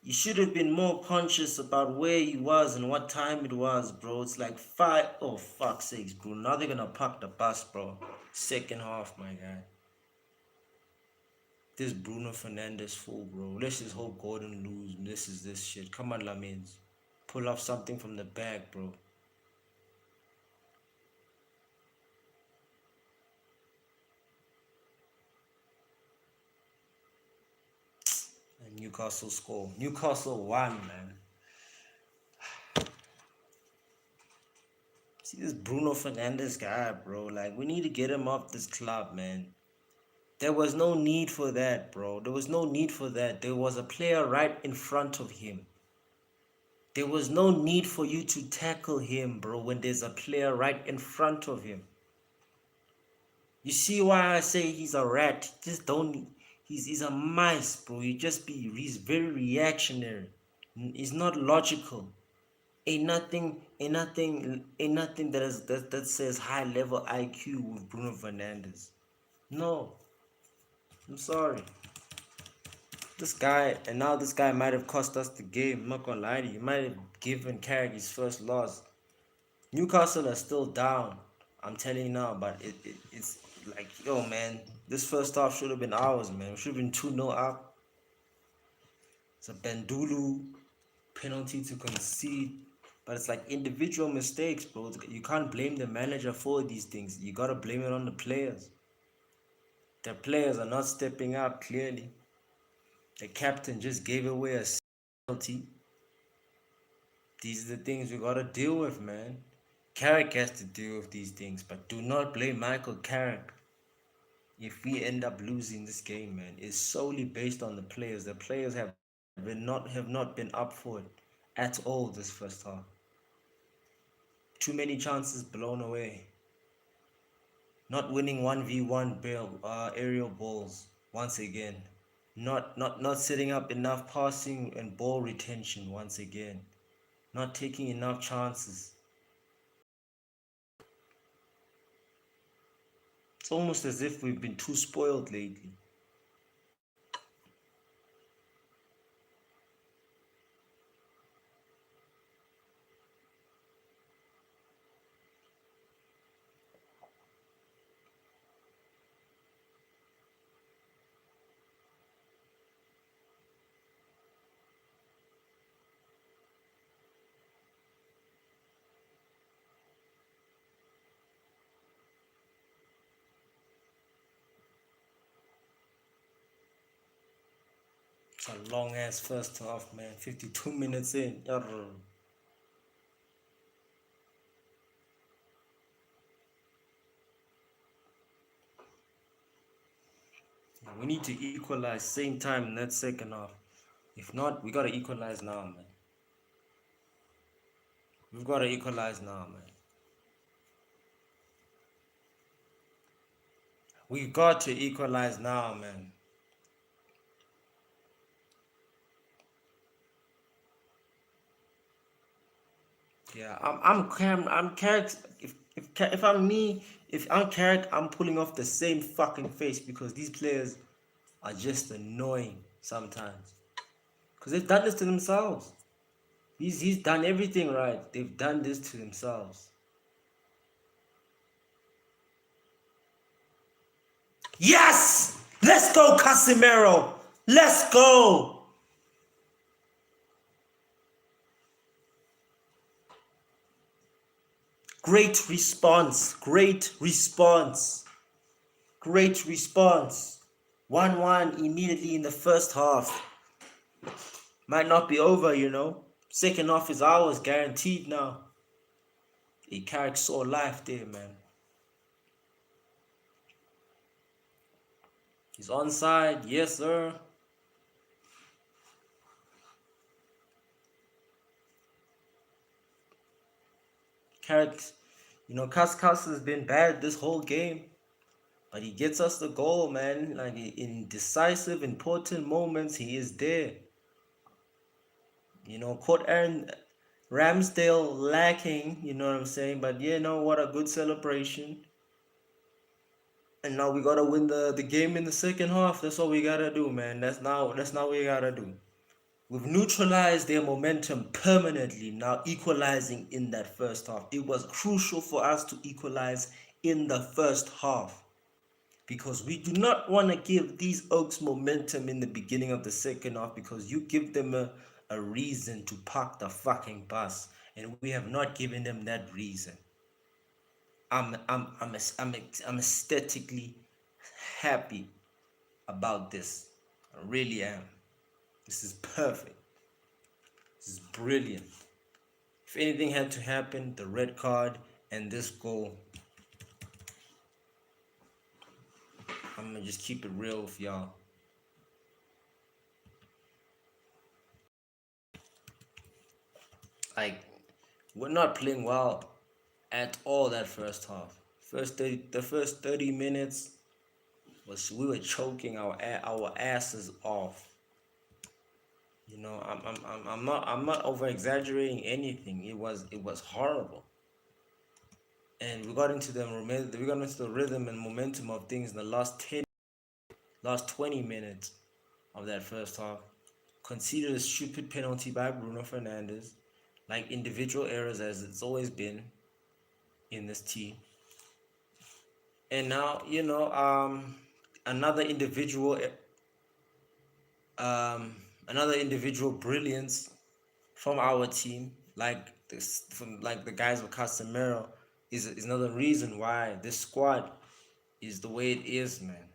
You should have been more conscious about where he was and what time it was, bro. It's like five. Oh, fuck's sakes, bro. Now they're gonna park the bus, bro. Second half, my guy. This Bruno Fernandes fool, bro. Let's just hope Gordon lose. This shit. Come on, Lamins. Pull off something from the back, bro. And Newcastle score. Newcastle won, man. See this Bruno Fernandes guy, bro. Like, we need to get him off this club, man. There was no need for that, bro. There was no need for that. There was a player right in front of him. There was no need for you to tackle him, bro, when there's a player right in front of him. You see why I say he's a rat? Just don't. He's a mice, bro. He's very reactionary. He's not logical. Ain't nothing that says high level IQ with Bruno Fernandes. No, I'm sorry. This guy might have cost us the game. I'm not gonna lie to you. He might have given Carrick his first loss. Newcastle are still down. I'm telling you now, but it's like, yo, man, this first half should have been ours, man. We should have been 2-0 up. It's a Bandulu penalty to concede. But it's like individual mistakes, bro. You can't blame the manager for these things. You gotta blame it on the players. The players are not stepping up clearly. The captain just gave away a penalty. These are the things we gotta deal with, man. Carrick has to deal with these things, but do not blame Michael Carrick if we end up losing this game, man. It's solely based on the players. The players have not been up for it at all this first half. Too many chances blown away. Not winning 1v1 aerial balls once again. Not setting up enough passing and ball retention once again. Not taking enough chances. It's almost as if we've been too spoiled lately. It's a long ass first half, man. 52 minutes in. Yarr. We need to equalize same time in that second half. If not, we gotta equalize now, man. We've gotta equalize now, man. We got to equalize now, man. Yeah, I'm Carrick. If I'm me, if I'm Carrick, I'm pulling off the same fucking face because these players are just annoying sometimes. Because they've done this to themselves. He's done everything right. They've done this to themselves. Yes! Let's go, Casemiro! Let's go! Great response. Great response. Great response. 1-1 immediately in the first half. Might not be over, you know. Second half is ours, guaranteed now. He carried so life there, man. He's onside, yes, sir. Carrick, you know, Cascas has been bad this whole game. But he gets us the goal, man. Like in decisive, important moments, he is there. You know, caught Aaron Ramsdale lacking, you know what I'm saying? But yeah, no, what a good celebration. And now we gotta win the game in the second half. That's all we gotta do, man. That's now what we gotta do. We've neutralized their momentum permanently, now equalizing in that first half. It was crucial for us to equalize in the first half, because we do not want to give these Oaks momentum in the beginning of the second half, because you give them a reason to park the fucking bus, and we have not given them that reason. I'm aesthetically happy about this. I really am. This is perfect. This is brilliant. If anything had to happen, the red card and this goal, I'm gonna just keep it real with y'all. Like, we're not playing well at all that first half. The first 30 minutes was we were choking our asses off. You know, I'm not over exaggerating anything. It was horrible, and we got into the rhythm and momentum of things in the last 20 minutes of that first half. Conceded a stupid penalty by Bruno Fernandes, like individual errors as it's always been in this team. And now, another individual, another individual brilliance from our team, from like the guys of Casemiro, is another reason why this squad is the way it is, man.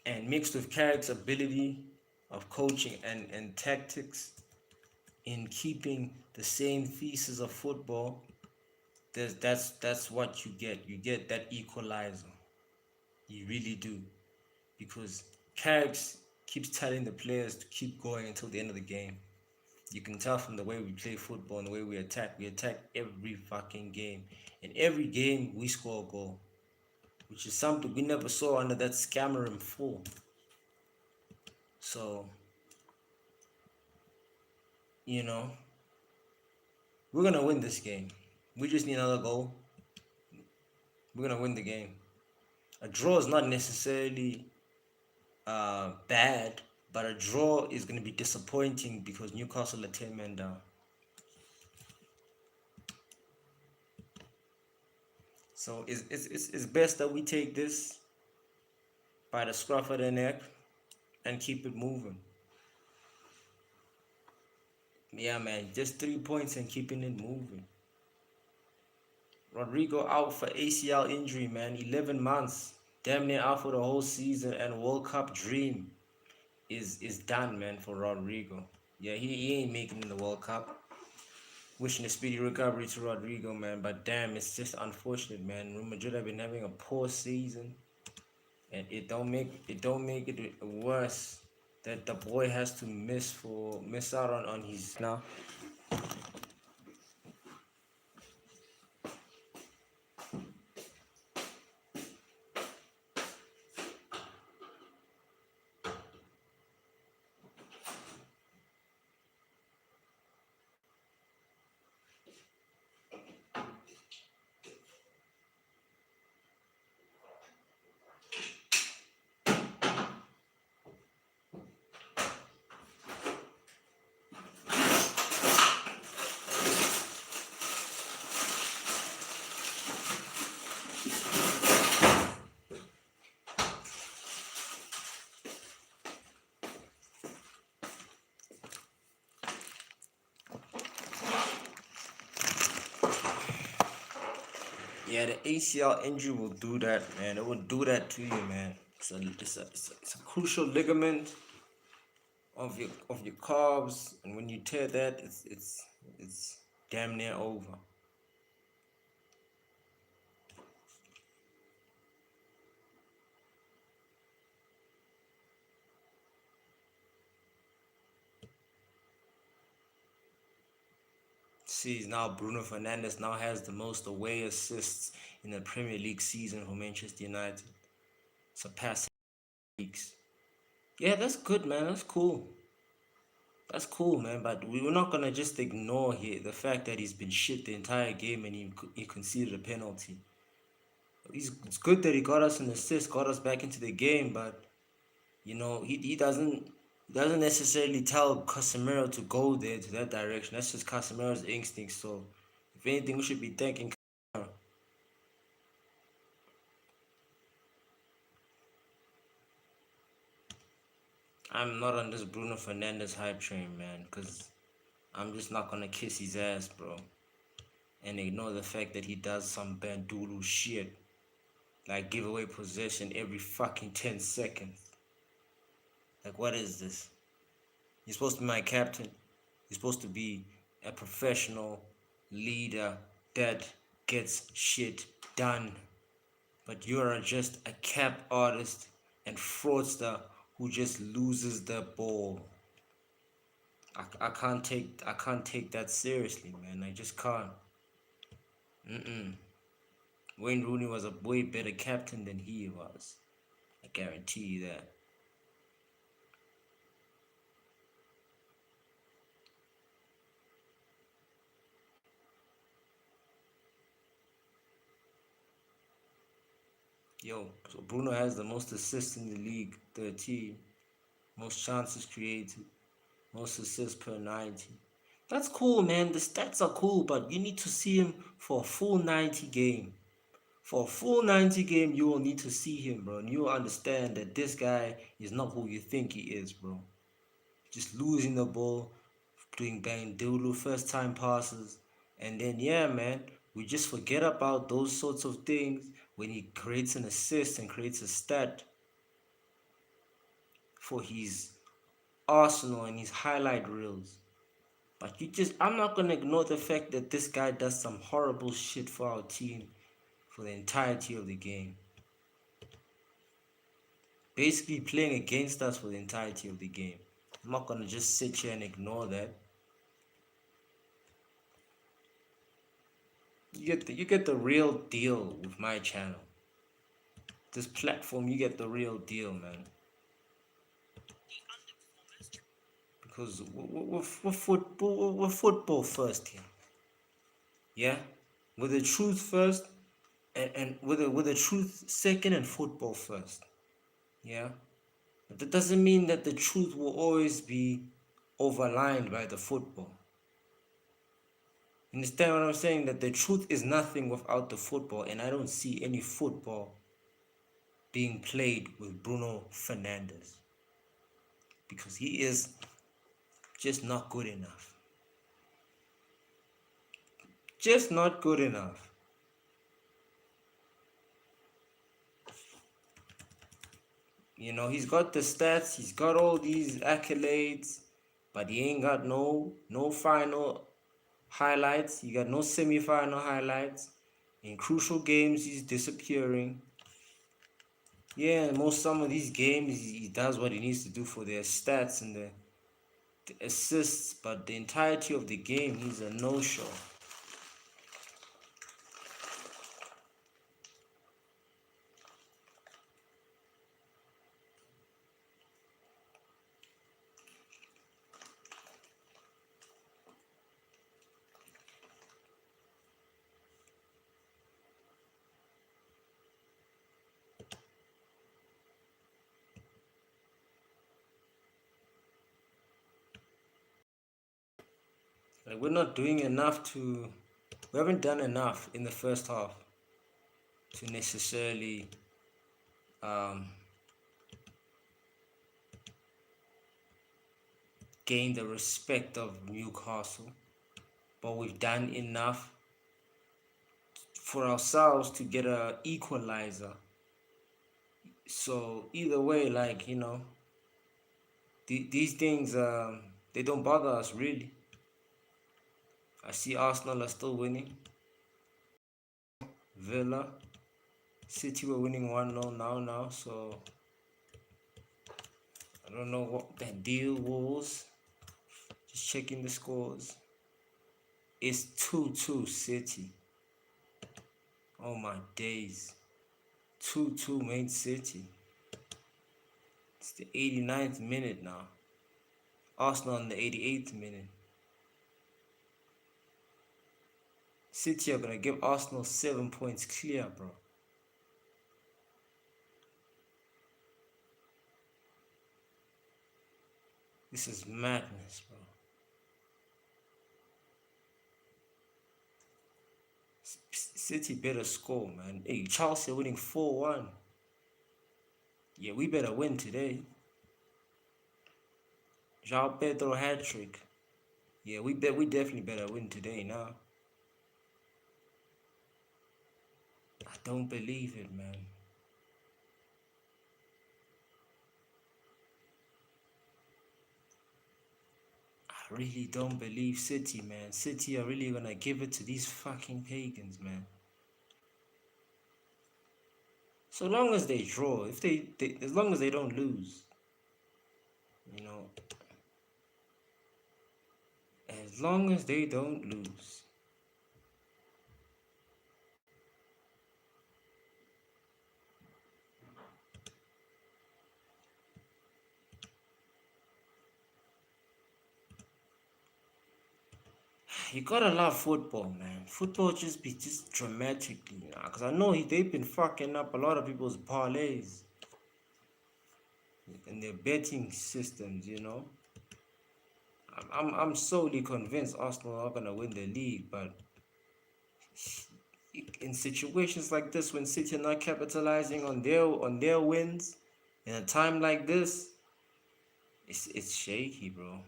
And mixed with Carrick's ability of coaching and tactics in keeping the same thesis of football, that's what you get. You get that equalizer. You really do. Because Carrick keeps telling the players to keep going until the end of the game. You can tell from the way we play football and the way we attack. We attack every fucking game. In every game, we score a goal, which is something we never saw under that scammer in full. So, you know, we're going to win this game. We just need another goal. We're going to win the game. A draw is not necessarily bad, but a draw is going to be disappointing because Newcastle are 10 men down. So it's best that we take this by the scruff of the neck and keep it moving. Yeah, man, just 3 points and keeping it moving. Rodrigo out for ACL injury, man. 11 months. Damn near out for the whole season, and World Cup dream is done, man, for Rodrigo. Yeah, he ain't making it in the World Cup. Wishing a speedy recovery to Rodrigo, man. But damn, it's just unfortunate, man. Real Madrid have been having a poor season, and it don't make it worse that the boy has to miss out on his now. Yeah, the ACL injury will do that, man. It will do that to you, man. It's a crucial ligament of your calves, and when you tear that, it's damn near over. See, now Bruno Fernandes now has the most away assists in the Premier League season for Manchester United, surpassing leagues. Yeah, that's good, man. That's cool. That's cool, man. But we were not gonna just ignore here the fact that he's been shit the entire game and he conceded a penalty. It's good that he got us an assist, got us back into the game, but he doesn't necessarily tell Casemiro to go there to that direction. That's just Casemiro's instinct. So if anything, we should be thanking Casemiro. I'm not on this Bruno Fernandes hype train, man, because I'm just not gonna kiss his ass, bro, and ignore the fact that he does some bandulu shit, like give away possession every fucking 10 seconds. Like, what is this? You're supposed to be my captain. You're supposed to be a professional leader that gets shit done. But you are just a cap artist and fraudster who just loses the ball. I can't take that seriously, man. I just can't. Wayne Rooney was a way better captain than he was. I guarantee you that. Yo, so Bruno has the most assists in the league, 13. Most chances created, most assists per 90. That's cool, man. The stats are cool, but you need to see him for a full 90 game. For a full 90 game, you will need to see him, bro. And you will understand that this guy is not who you think he is, bro. Just losing the ball, doing Bandulu first time passes. And then, yeah, man, we just forget about those sorts of things when he creates an assist and creates a stat for his Arsenal and his highlight reels. But I'm not gonna ignore the fact that this guy does some horrible shit for our team for the entirety of the game. Basically playing against us for the entirety of the game. I'm not gonna just sit here and ignore that. You get the real deal with my channel. This platform, you get the real deal, man. Because we're football first here. Yeah? With the truth first, and with the truth second, and football first. Yeah? But that doesn't mean that the truth will always be overlined by the football. Understand what I'm saying? That the truth is nothing without the football, and I don't see any football being played with Bruno Fernandes because he is just not good enough. Just not good enough. You know, he's got the stats, he's got all these accolades, but he ain't got no final highlights. He got no semi-final highlights. In crucial games, he's disappearing. Yeah, some of these games, he does what he needs to do for their stats and the assists, but the entirety of the game, he's a no-show. Like, we're not doing enough we haven't done enough in the first half to necessarily gain the respect of Newcastle, but we've done enough for ourselves to get a equalizer. So either way, like, you know, these things they don't bother us really. I see Arsenal are still winning. Villa, City were winning 1-0 now, so I don't know what that deal was. Just checking the scores. It's 2-2 City. Oh my days. 2-2 Man City. It's the 89th minute now. Arsenal in the 88th minute. City are gonna give Arsenal 7 points clear, bro. This is madness, bro. City better score, man. Hey, Chelsea winning 4-1. Yeah, we better win today. João Pedro hat-trick. Yeah, we definitely better win today now. I don't believe it, man. I really don't believe City, man. City are really gonna give it to these fucking pagans, man. So long as they draw, if as long as they don't lose, you know, as long as they don't lose. You gotta love football, man. Football just be just dramatically, because I know they've been fucking up a lot of people's parlays and their betting systems. I'm solely convinced Arsenal are gonna win the league, but in situations like this, when City are not capitalizing on their wins in a time like this, it's shaky, bro.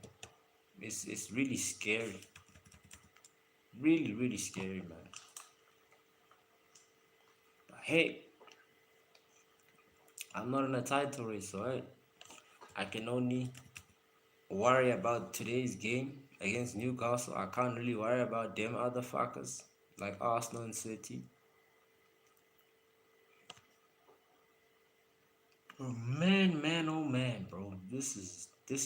It's really scary, really scary, man. But hey, I'm not in a title race, so I can only worry about today's game against Newcastle. I can't really worry about them other fuckers like Arsenal and City. Oh man, oh man, bro. This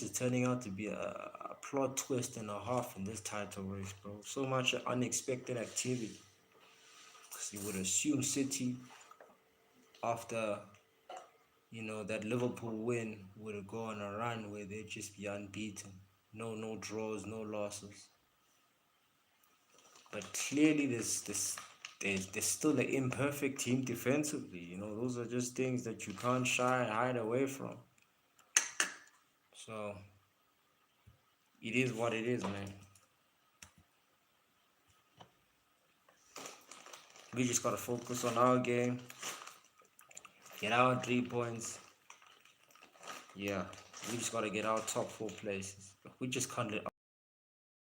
is turning out to be a plot twist and a half in this title race, bro. So much unexpected activity. Cause you would assume City after that Liverpool win would go on a run where they'd just be unbeaten. No draws, no losses. But clearly there's still an imperfect team defensively. Those are just things that you can't shy and hide away from. So it is what it is, man. We just gotta focus on our game, get our 3 points. Yeah, we just gotta get our top 4 places. We just can't let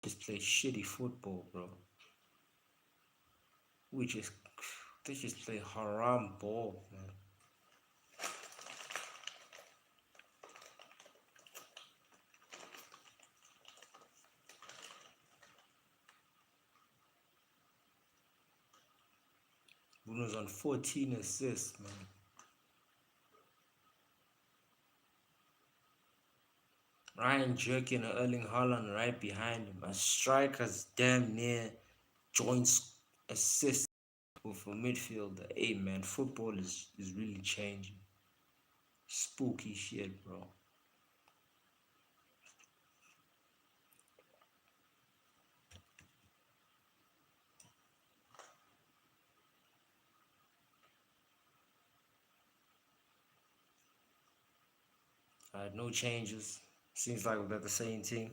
just play shitty football, bro. We just they just play haram ball, man. Bruno's on 14 assists, man. Ryan Jerky and Erling Haaland right behind him. A striker's damn near joints assist with a midfielder. Hey man, football is really changing. Spooky shit, bro. No changes. Seems like we've got the same team.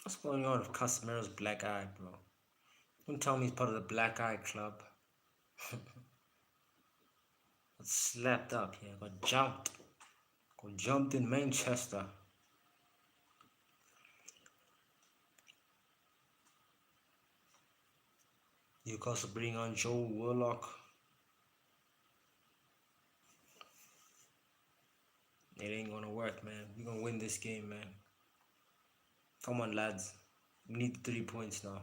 What's going on with Casemiro's black eye, bro? Don't tell me he's part of the black eye club. Got slapped up here. Got jumped. Got jumped in Manchester. Newcastle bring on Joe Willock. It ain't gonna work, man. We're gonna win this game, man. Come on, lads. We need 3 points now.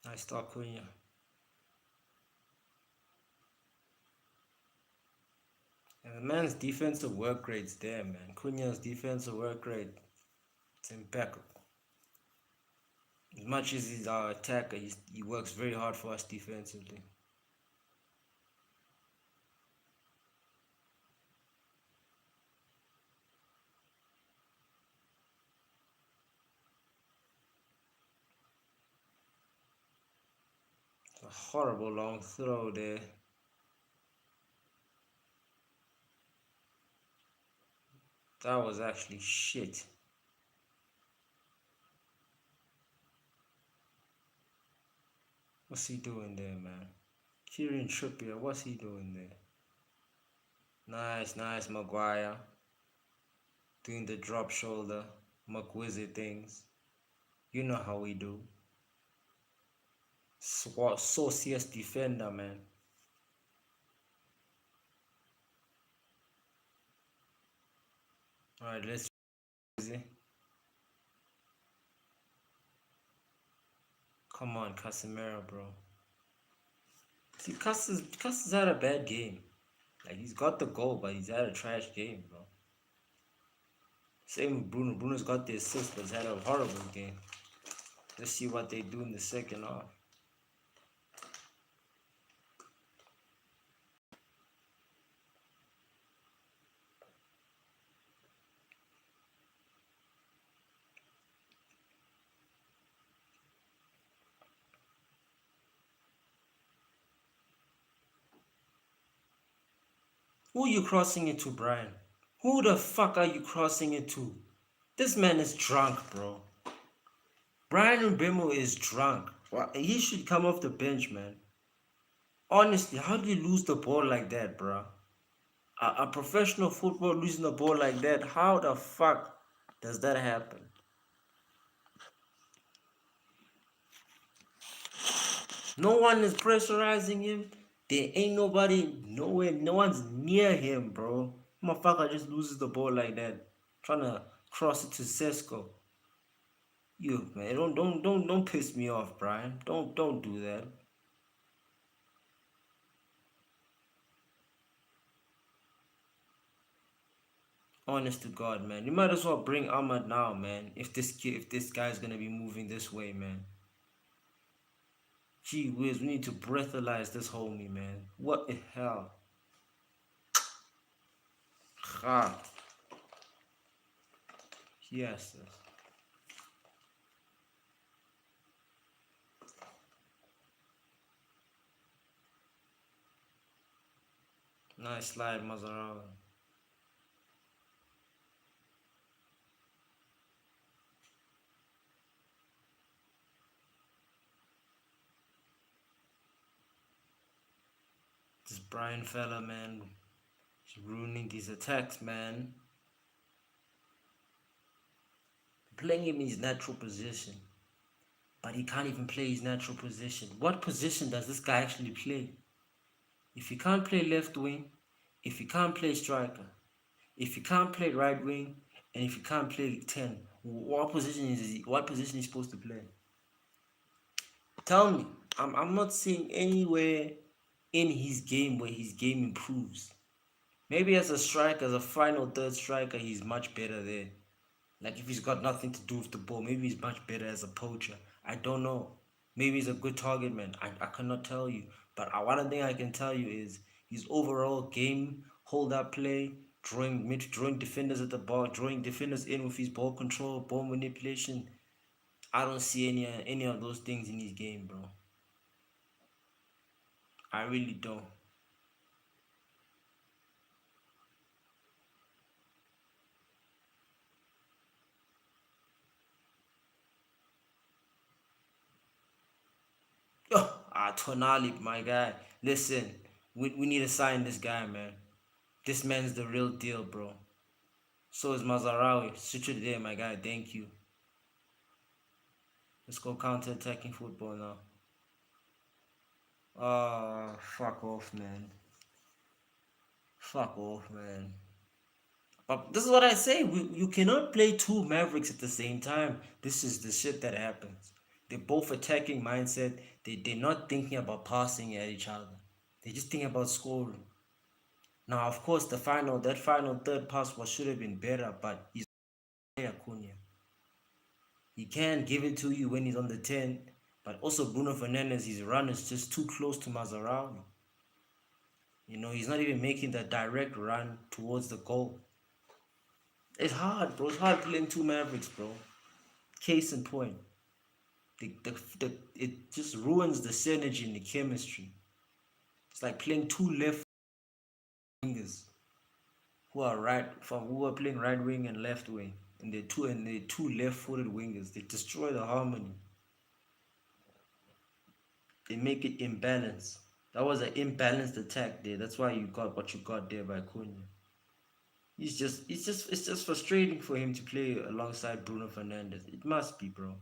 Nice start, Cunha. And the man's defensive work rate's there, man. Cunha's defensive work rate, it's impeccable. As much as he's our attacker, he works very hard for us defensively. horrible long throw there. That was actually shit. What's he doing there, man? Kieran Trippier, what's he doing there? Nice, nice, Maguire. Doing the drop shoulder, McWizard things. You know how we do. Sauciest defender, man. Alright, let's see. Come on, Casemiro, bro. See, Cass had a bad game. Like, he's got the goal, but he's had a trash game, bro. Same with Bruno. Bruno's got the assist, but he's had a horrible game. Let's see what they do in the second half. Who are you crossing it to, Brian? Who the fuck are you crossing it to? This man is drunk, bro. Brian Mbemo is drunk. He should come off the bench, man. Honestly, how do you lose the ball like that, bro? A professional football losing the ball like that, how the fuck does that happen? No one is pressurizing him. There ain't nobody nowhere, no one's near him, bro. Motherfucker just loses the ball like that. Trying to cross it to Sesko. You man, don't piss me off, Brian. Don't do that. Honest to God, man. You might as well bring Ahmad now, man. If this guy's gonna be moving this way, man. Gee whiz, we need to breathalyze this homie, man. What the hell? Ha. Yes. Nice slide, Mazzarella. This Brian fella, man, he's ruining these attacks, man. Playing him in his natural position, but he can't even play his natural position. What position does this guy actually play? If he can't play left wing, if he can't play striker, if he can't play right wing, and if he can't play 10, what position is he? What position is he supposed to play? Tell me. I'm not seeing anywhere in his game where his game improves. Maybe as a striker, as a final third striker, he's much better there. Like if he's got nothing to do with the ball, maybe he's much better as a poacher. I don't know. Maybe he's a good target man. I cannot tell you. But one thing I can tell you is his overall game, hold up play, drawing defenders at the ball, drawing defenders in with his ball control, ball manipulation. I don't see any of those things in his game, bro. I really don't. Tonali, my guy. Listen, we need to sign this guy, man. This man's the real deal, bro. So is Mazarawi. Switch it there, my guy. Thank you. Let's go counter-attacking football now. Fuck off, man. Fuck off, man. But this is what I say. You cannot play two Mavericks at the same time. This is the shit that happens. They're both attacking mindset. They're not thinking about passing at each other. They're just thinking about scoring. Now, of course, that final third pass should have been better, but he's Acuna. He can give it to you when he's on the 10, but also Bruno Fernandes, his run is just too close to Mazarawi. You know, he's not even making that direct run towards the goal. It's hard, bro. It's hard playing two Mavericks, bro. Case in point. It just ruins the synergy and the chemistry. It's like playing two left wingers who are playing right wing and left wing, and they're two left-footed wingers. They destroy the harmony. They make it imbalanced. That was an imbalanced attack there. That's why you got what you got there by Cunha. It's just frustrating for him to play alongside Bruno Fernandes. It must be, bro.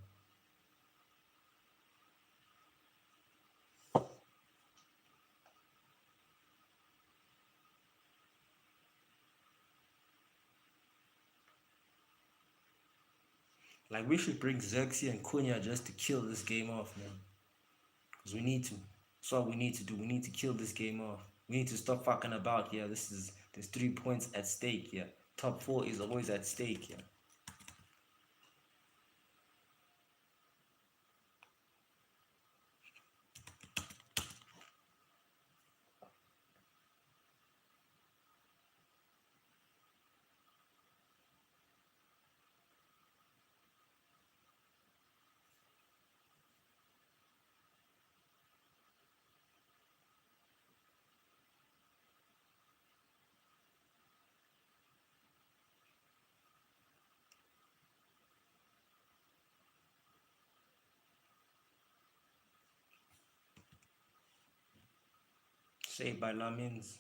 Like we should bring Xerxes and Cunha just to kill this game off, man. Because we need to. That's what we need to do. We need to kill this game off. We need to stop fucking about. Yeah, there's 3 points at stake. Yeah, top four is always at stake. Yeah, saved by Lamins.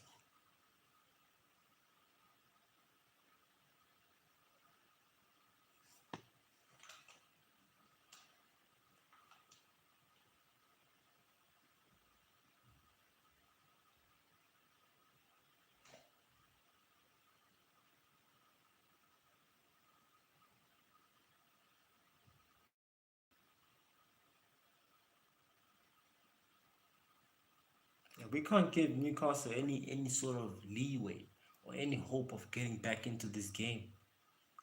Yeah, we can't give Newcastle any sort of leeway or any hope of getting back into this game,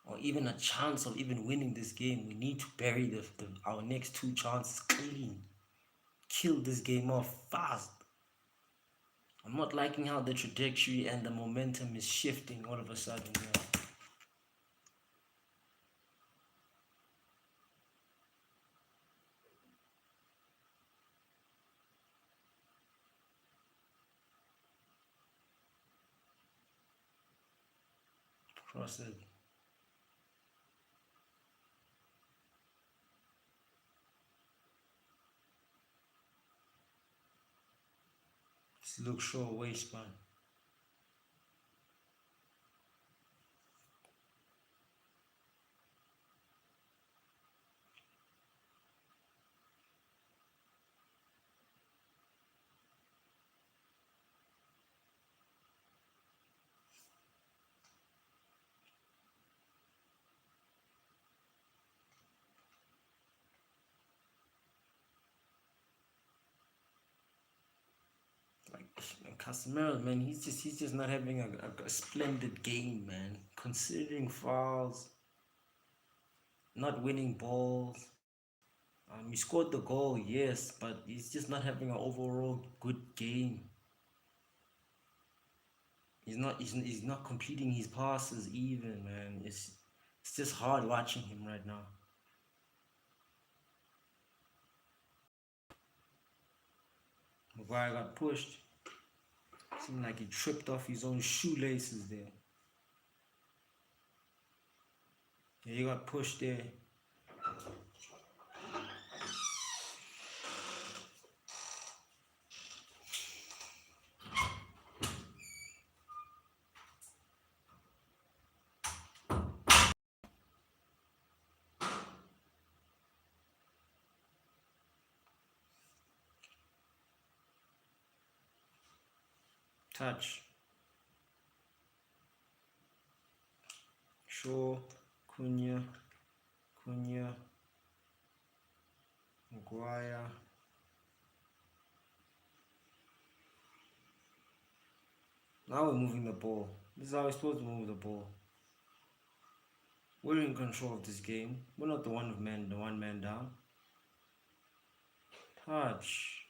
or even a chance of even winning this game. We need to bury our next two chances clean. Kill this game off fast. I'm not liking how the trajectory and the momentum is shifting all of a sudden. Yeah. Cross it. Look short waistband. Like Casemiro, man, he's just not having a splendid game, man. Considering fouls, not winning balls. He scored the goal, yes, but he's just not having an overall good game. He's not completing his passes even, man. It's just hard watching him right now. Maguire got pushed. Seemed like he tripped off his own shoelaces there. Yeah, he got pushed there. Touch. Shaw, Cunha, Cunha, Maguire. Now we're moving the ball. This is how we're supposed to move the ball. We're in control of this game. We're not the one man down. Touch.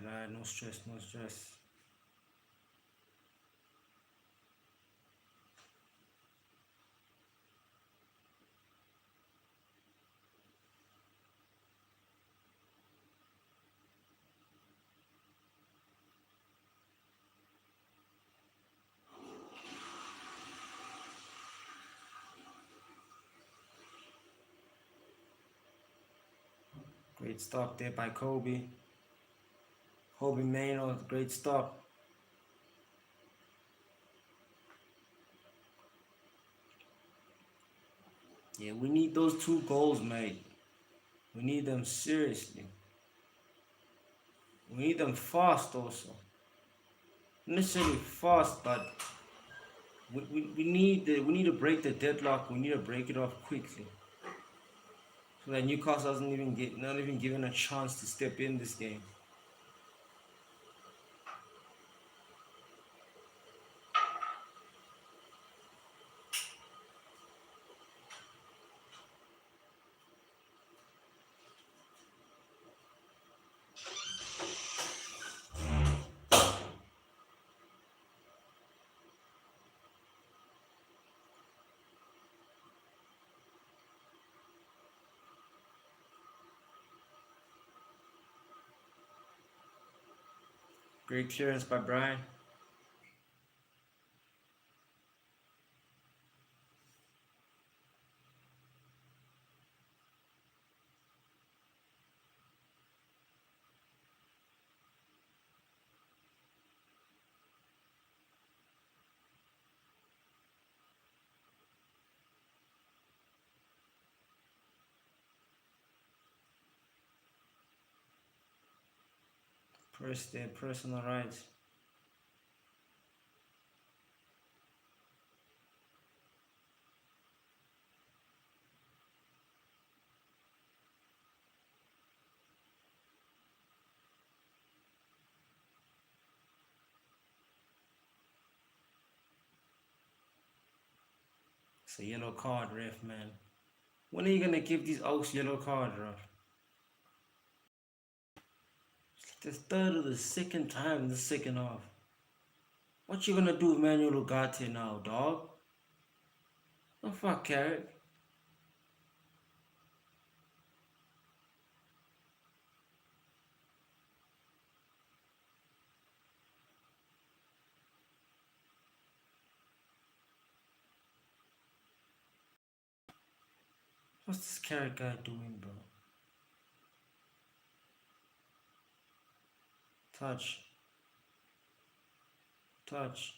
Alright, no stress, no stress. Great stop there by Kobe. Kobe Mano, great stop. Yeah, we need those 2 goals, mate. We need them seriously. We need them fast also. Not necessarily fast, but we need to break the deadlock. We need to break it off quickly. So that Newcastle doesn't even get not even given a chance to step in this game. Great clearance by Brian. Press there, press on the right. It's a yellow card, ref, man. When are you gonna give these Oaks yellow card, ref? It's like the third or the second time in the second half. What you gonna do with Manuel Ugarte now, dog? Oh fuck, Carrick. What's this Carrick guy doing, bro? Touch. Touch.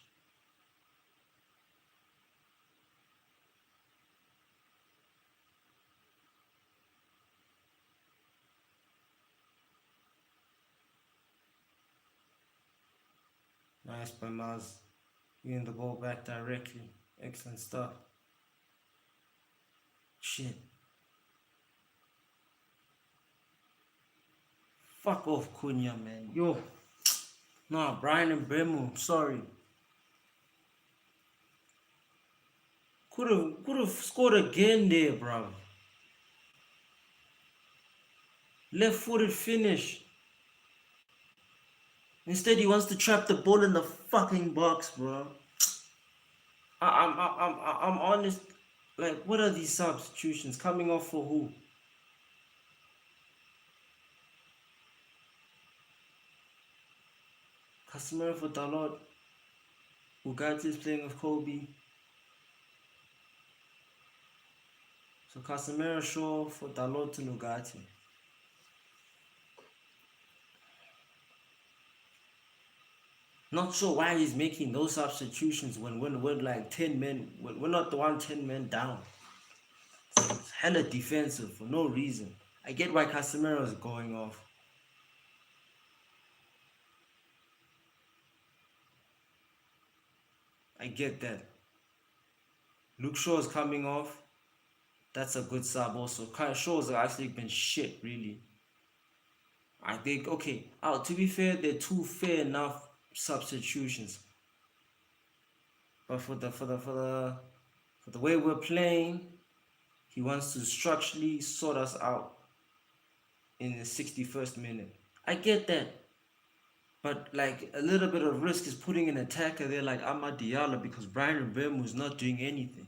Nice by Maz. Getting the ball back directly. Excellent stuff. Shit. Fuck off, Cunha, man. Yo. Nah, Brian and Bremo, sorry. Could have scored again there, bro. Left-footed finish. Instead, he wants to trap the ball in the fucking box, bro. I'm honest. Like, what are these substitutions coming off for who? Casemiro for Dalot. Ugarte is playing with Kobe. So Casemiro Shaw for Dalot and Ugarte. Not sure why he's making those substitutions when we're like 10 men. We're not the 10 men down. It's hella defensive for no reason. I get why Casemiro is going off. I get that. Luke Shaw is coming off. That's a good sub also. Shaw's actually been shit, really. I think, okay, to be fair, they're two fair enough substitutions. But for the way we're playing, he wants to structurally sort us out in the 61st minute. I get that. But like a little bit of risk is putting an attacker there like Amad Diallo because Brian Mbeumo is not doing anything.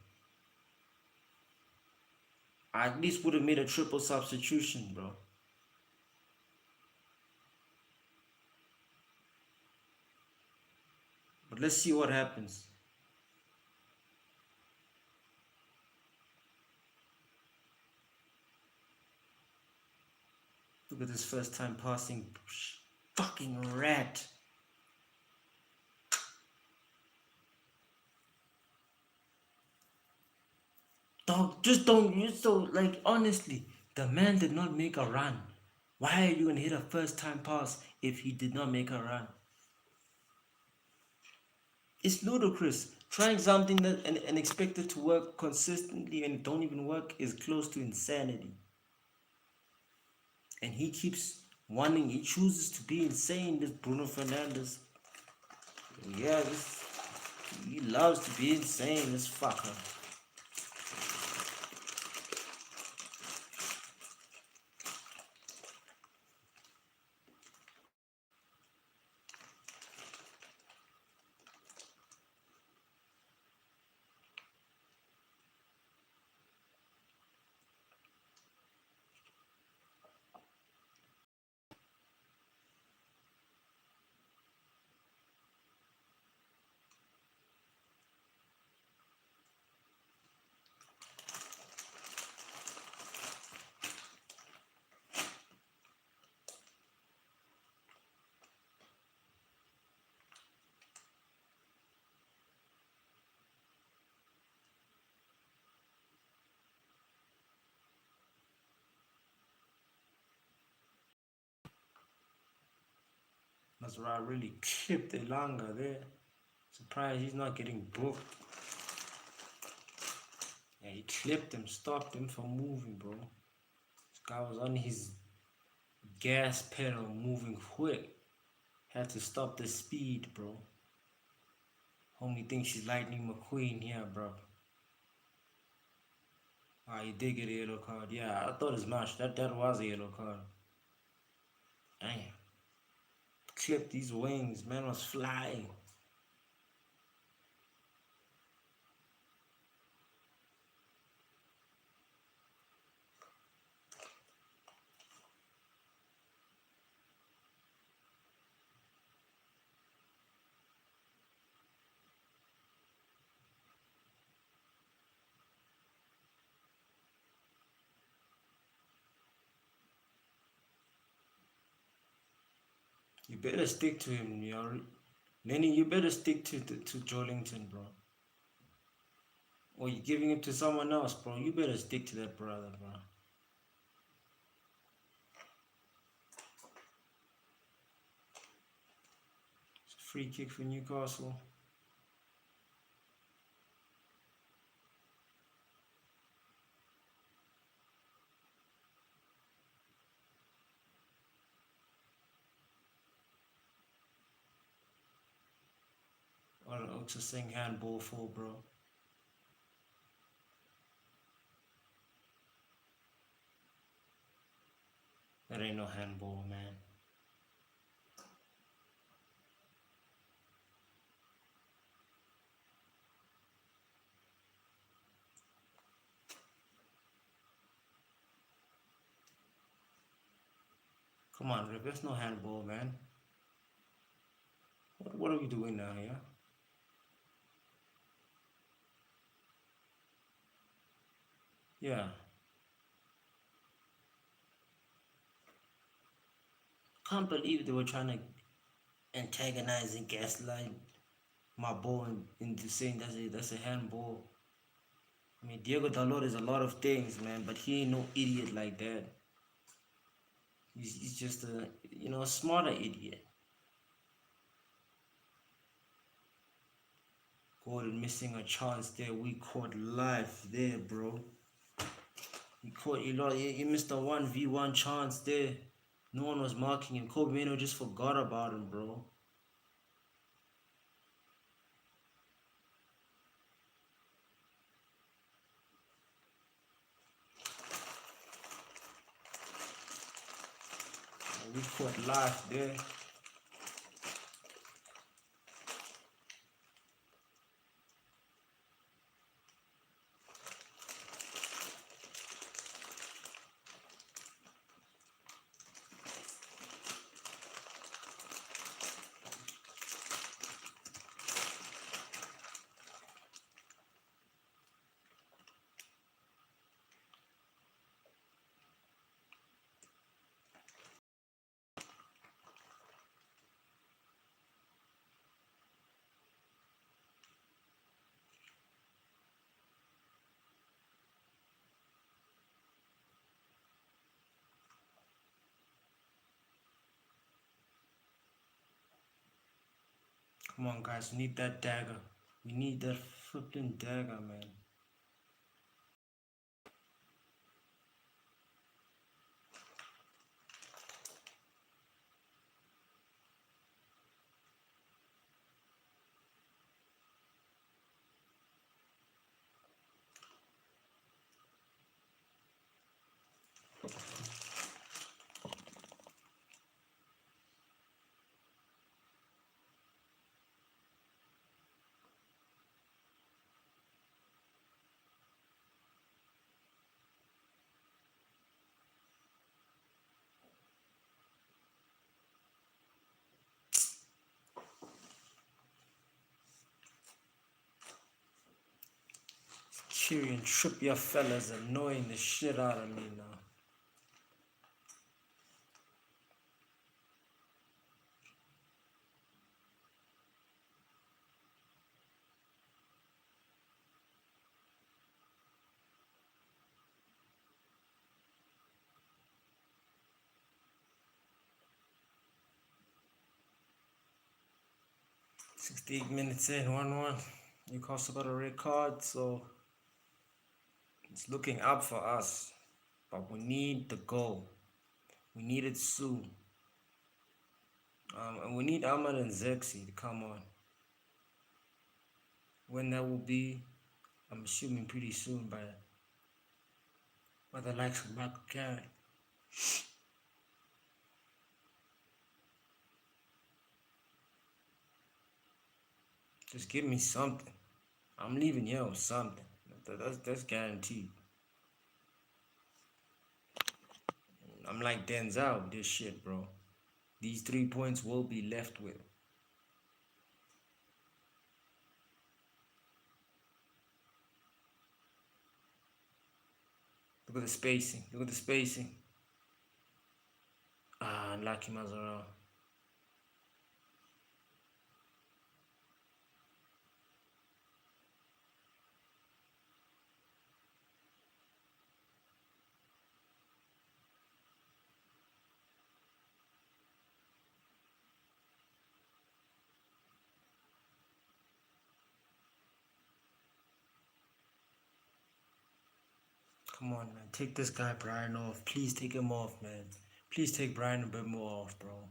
I at least would have made a triple substitution, bro. But let's see what happens. Look at this first time passing. Fucking rat. Dog, just don't. You so like honestly, the man did not make a run. Why are you gonna hit a first time pass if he did not make a run? It's ludicrous. Trying something that and expect it to work consistently and it don't even work is close to insanity. And he keeps wanting. He chooses to be insane. This Bruno Fernandez. Yeah, he loves to be insane. This fucker. That's why I really clipped the longer there. Surprised he's not getting booked. Yeah, he clipped him, stopped him from moving, bro. This guy was on his gas pedal moving quick. Had to stop the speed, bro. Homie thinks she's Lightning McQueen here, bro. Ah, he did get a yellow card. Yeah, I thought as much. That was a yellow card. Damn. Clipped these wings. Man was flying. You better stick to him, yo. Lenny, you better stick to Jollington, bro. Or you giving it to someone else, bro. You better stick to that brother, bro. It's a free kick for Newcastle. Or also saying handball for, bro. That ain't no handball, man. Come on, Rip. That's no handball, man. What are we doing now, yeah? Yeah. Can't believe they were trying to antagonize and gaslight my ball into saying that's a handball. I mean, Diego Dalot is a lot of things, man, but he ain't no idiot like that. He's just a smarter idiot. Gordon missing a chance there. We caught life there, bro. He missed a 1v1 chance there. No one was marking him. Kobe Mano just forgot about him, bro. We caught life there. Come on, guys. We need that dagger. We need that flipping dagger, man. Kieran Trippier fella's annoying the shit out of me now. Sixty-eight minutes in, 1-1. Newcastle got a red card, so it's looking up for us. But we need the goal. We need it soon. And we need Ahmad and Zexi to come on. When that will be, I'm assuming pretty soon by the likes of Michael Carrick. Just give me something. I'm leaving here with something. That's guaranteed. I'm like Denzel with this shit, bro. These 3 points will be left with. Look at the spacing. Look at the spacing. Unlucky Mazara. Come on, man. Take this guy, Brian, off. Please take him off, man. Please take Brian a bit more off, bro.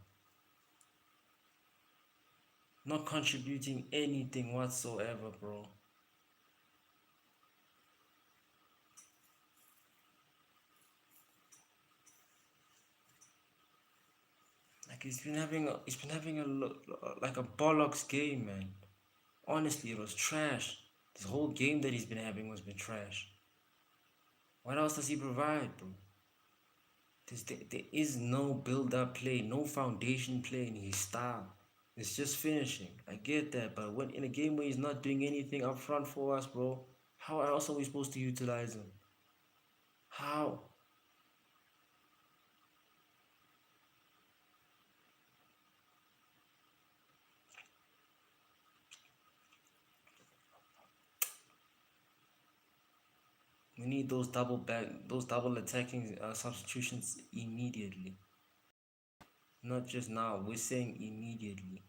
Not contributing anything whatsoever, bro. Like he's been having like a bollocks game, man. Honestly, it was trash. This whole game that he's been having was been trash. What else does he provide, bro? There is no build-up play, no foundation play in his style. It's just finishing. I get that, but when in a game where he's not doing anything up front for us, bro, how else are we supposed to utilize him? How? We need those double attacking substitutions immediately. Not just now. We're saying immediately.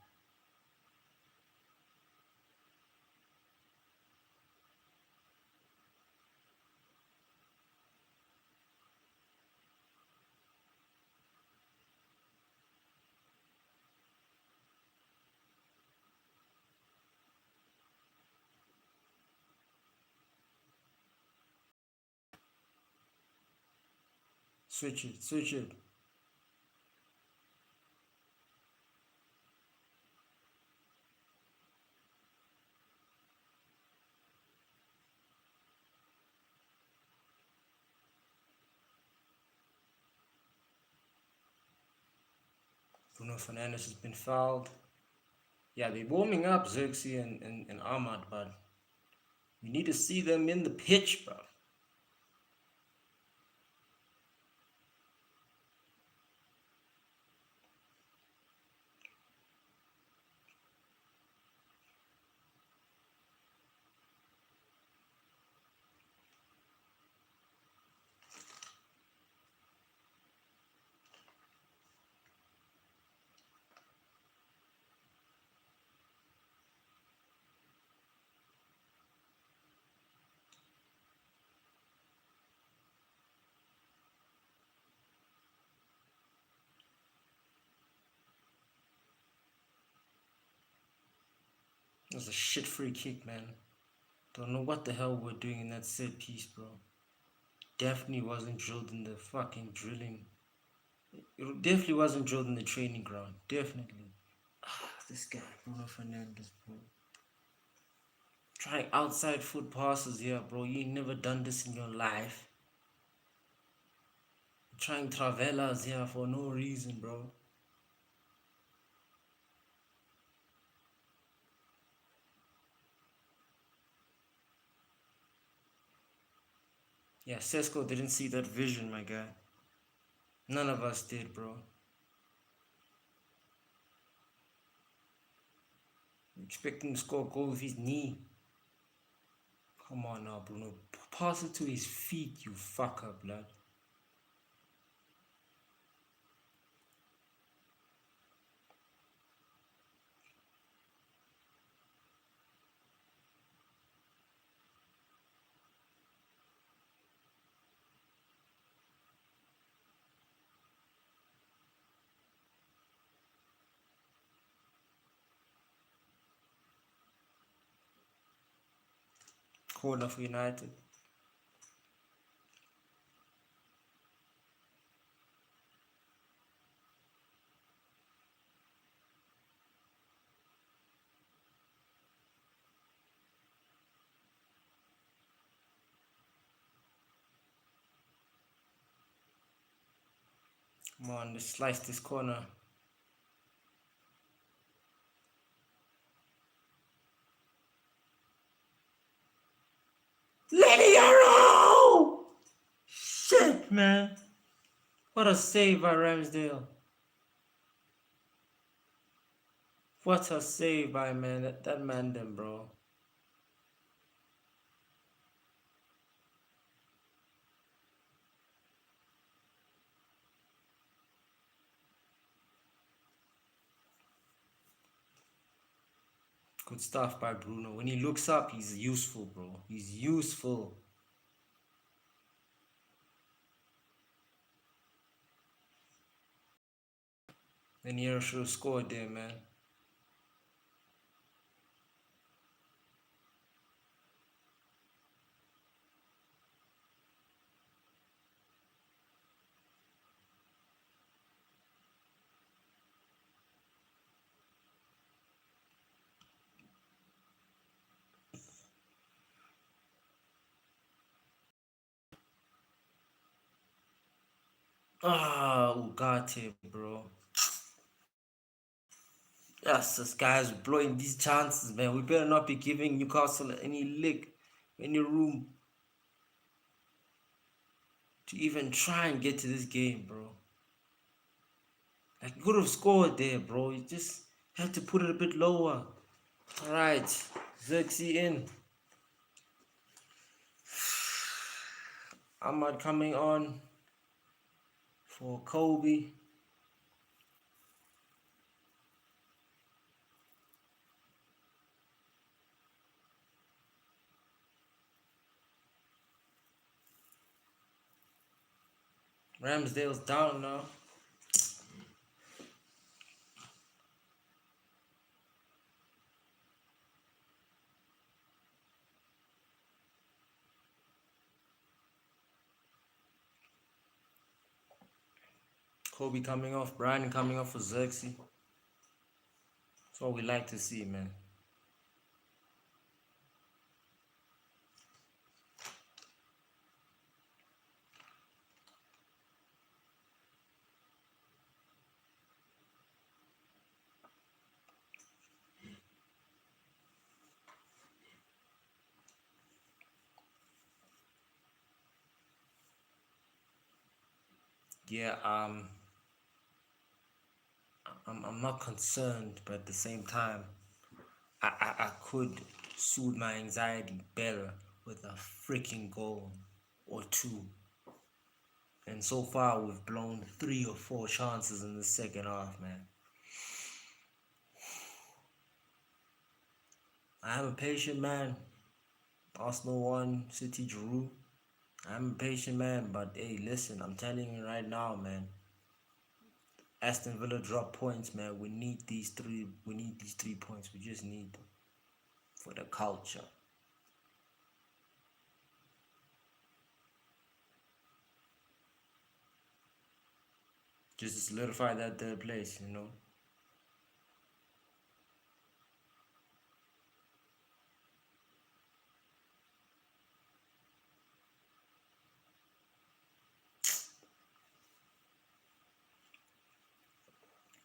Switch it. Switch it. Bruno Fernandes has been fouled. Yeah, they're warming up Xerxes and Ahmad, but we need to see them in the pitch, bro. It was a shit free kick, man. Don't know what the hell we're doing in that set piece, bro. Definitely wasn't drilled in the fucking drilling. It definitely wasn't drilled in the training ground. Definitely. This guy, Bruno Fernandes, bro. Trying outside foot passes here, bro. You ain't never done this in your life. Trying travelas here for no reason, bro. Yeah, Sesko didn't see that vision, my guy. None of us did, bro. Expecting to score a goal with his knee. Come on now, Bruno. Pass it to his feet, you fucker, blood. Corner for United. Come on, let's slice this corner. Lenny Arrow! Shit, man. What a save by Ramsdale. What a save by man. That man them, bro. Good stuff by Bruno. When he looks up, he's useful, bro. He's useful. Then Hero should have scored there, man. Ah, Ugarte, bro. Yes, this guy's blowing these chances, man. We better not be giving Newcastle any lick, any room to even try and get to this game, bro. Like, you could have scored there, bro. You just had to put it a bit lower. Alright, Xerxes in. Ahmad coming on for Kobe. Ramsdale's down now. Kobe coming off, Brian coming off for Xerxes. That's what we like to see, man. Yeah, I'm not concerned, but at the same time, I could soothe my anxiety better with a freaking goal or two. And so far, we've blown 3 or 4 chances in the second half, man. I am a patient man. Arsenal won, City drew. I'm a patient man, but hey, listen, I'm telling you right now, man. Aston Villa drop points, man. We need these 3. We need these 3 points. We just need them. for the culture. Just to solidify that third place, you know.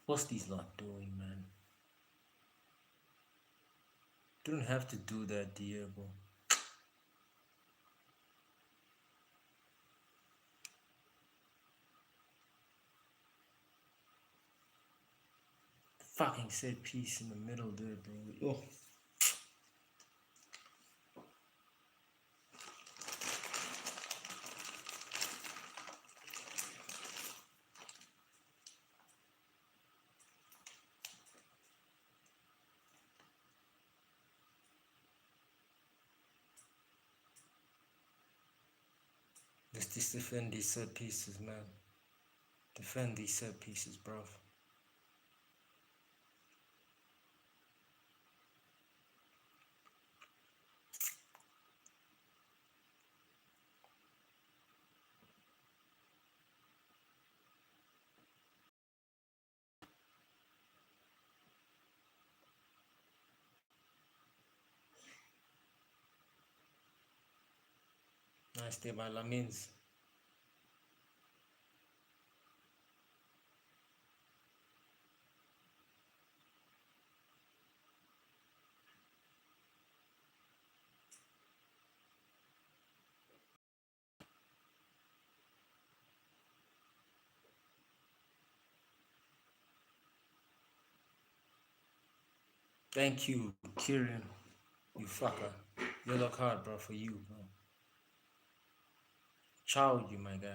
What's these lot doing, man? Don't have to do that, Diego. Fucking set piece in the middle there, bro. Oh. Let's just defend these set pieces, man. Defend these set pieces, bro. Nice day by Lamins. Thank you, Kieran. You fucker. Yellow card, bro, for you, bro. Ciao, you, my guy.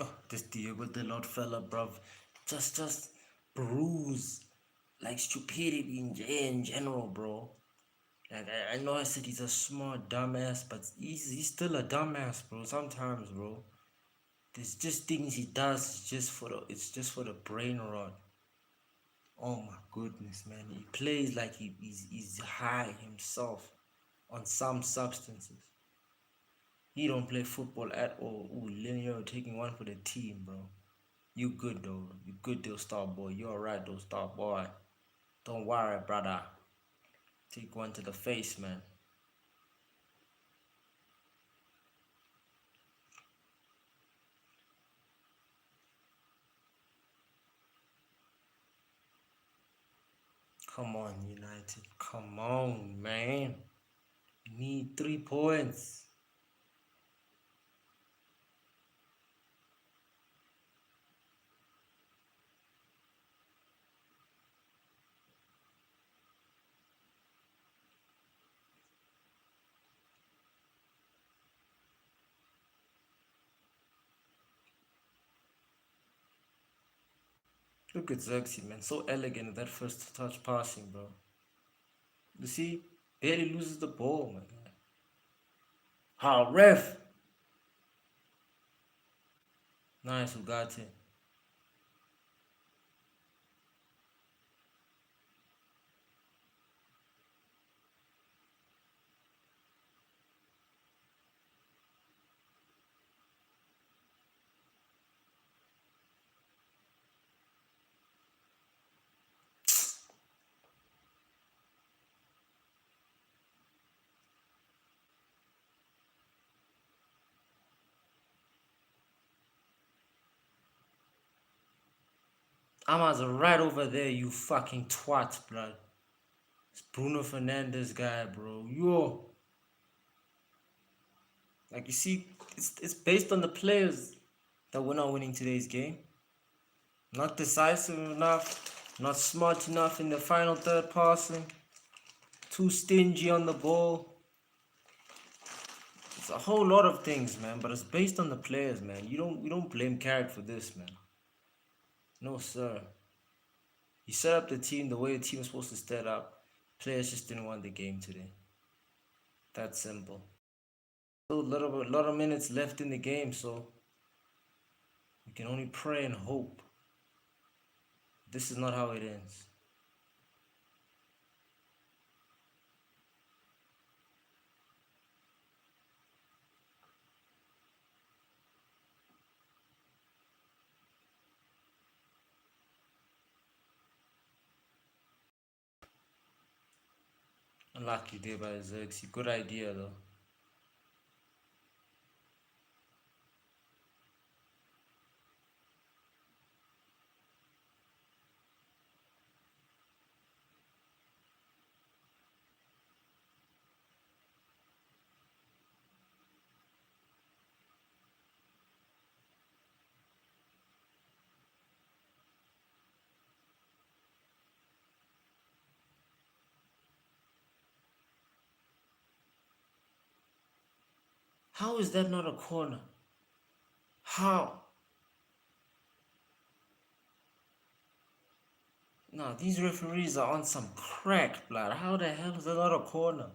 Oh, this Diego the Lord fella, bruv. Just bruise. Like stupidity in general, bro. Like, I know I said he's a smart dumbass, but he's still a dumbass, bro. Sometimes, bro. There's just things he does it's just for the brain rot. Oh my goodness, man. He plays like he's high himself on some substances. He don't play football at all. Ooh, Linear taking one for the team, bro. You good though. You good though, star boy. You alright though, star boy. Don't worry, brother. Take one to the face, man. Come on, United. Come on, man. You need 3 points. Look at Xerxes, man. So elegant in that first touch passing, bro. You see? Barely loses the ball, my guy. Ha, ref! Nice, Ugarte. Amaz right over there, you fucking twat, blood. It's Bruno Fernandes guy, bro. Yo. Like you see, it's based on the players that we're not winning today's game. Not decisive enough, not smart enough in the final third passing, too stingy on the ball. It's a whole lot of things, man, but it's based on the players, man. We don't blame Carrick for this, man. No, sir. He set up the team the way the team was supposed to set up. Players just didn't want the game today. That simple. Still lot of minutes left in the game, so we can only pray and hope. This is not how it ends. Unlucky day by Xerxes. Good idea though. How is that not a corner? How? No, these referees are on some crack, blood. How the hell is that not a corner?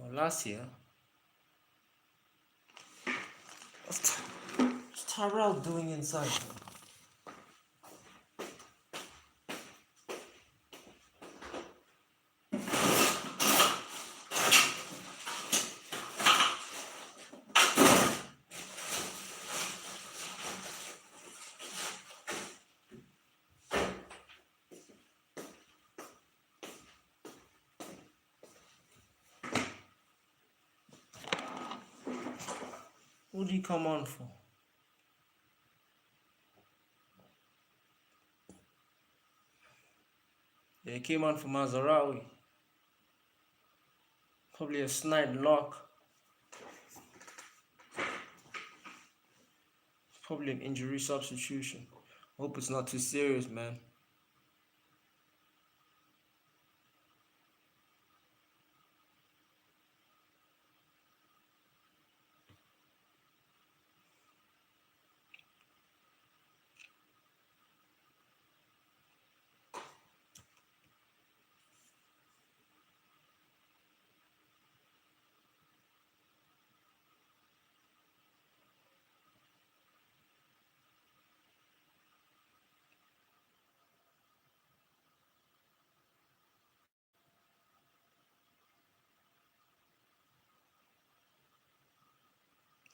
Malasia? What's Tyrell doing inside? What did he come on for? Yeah, he came on for Mazarawi. Probably a snide lock. Probably an injury substitution. Hope it's not too serious, man.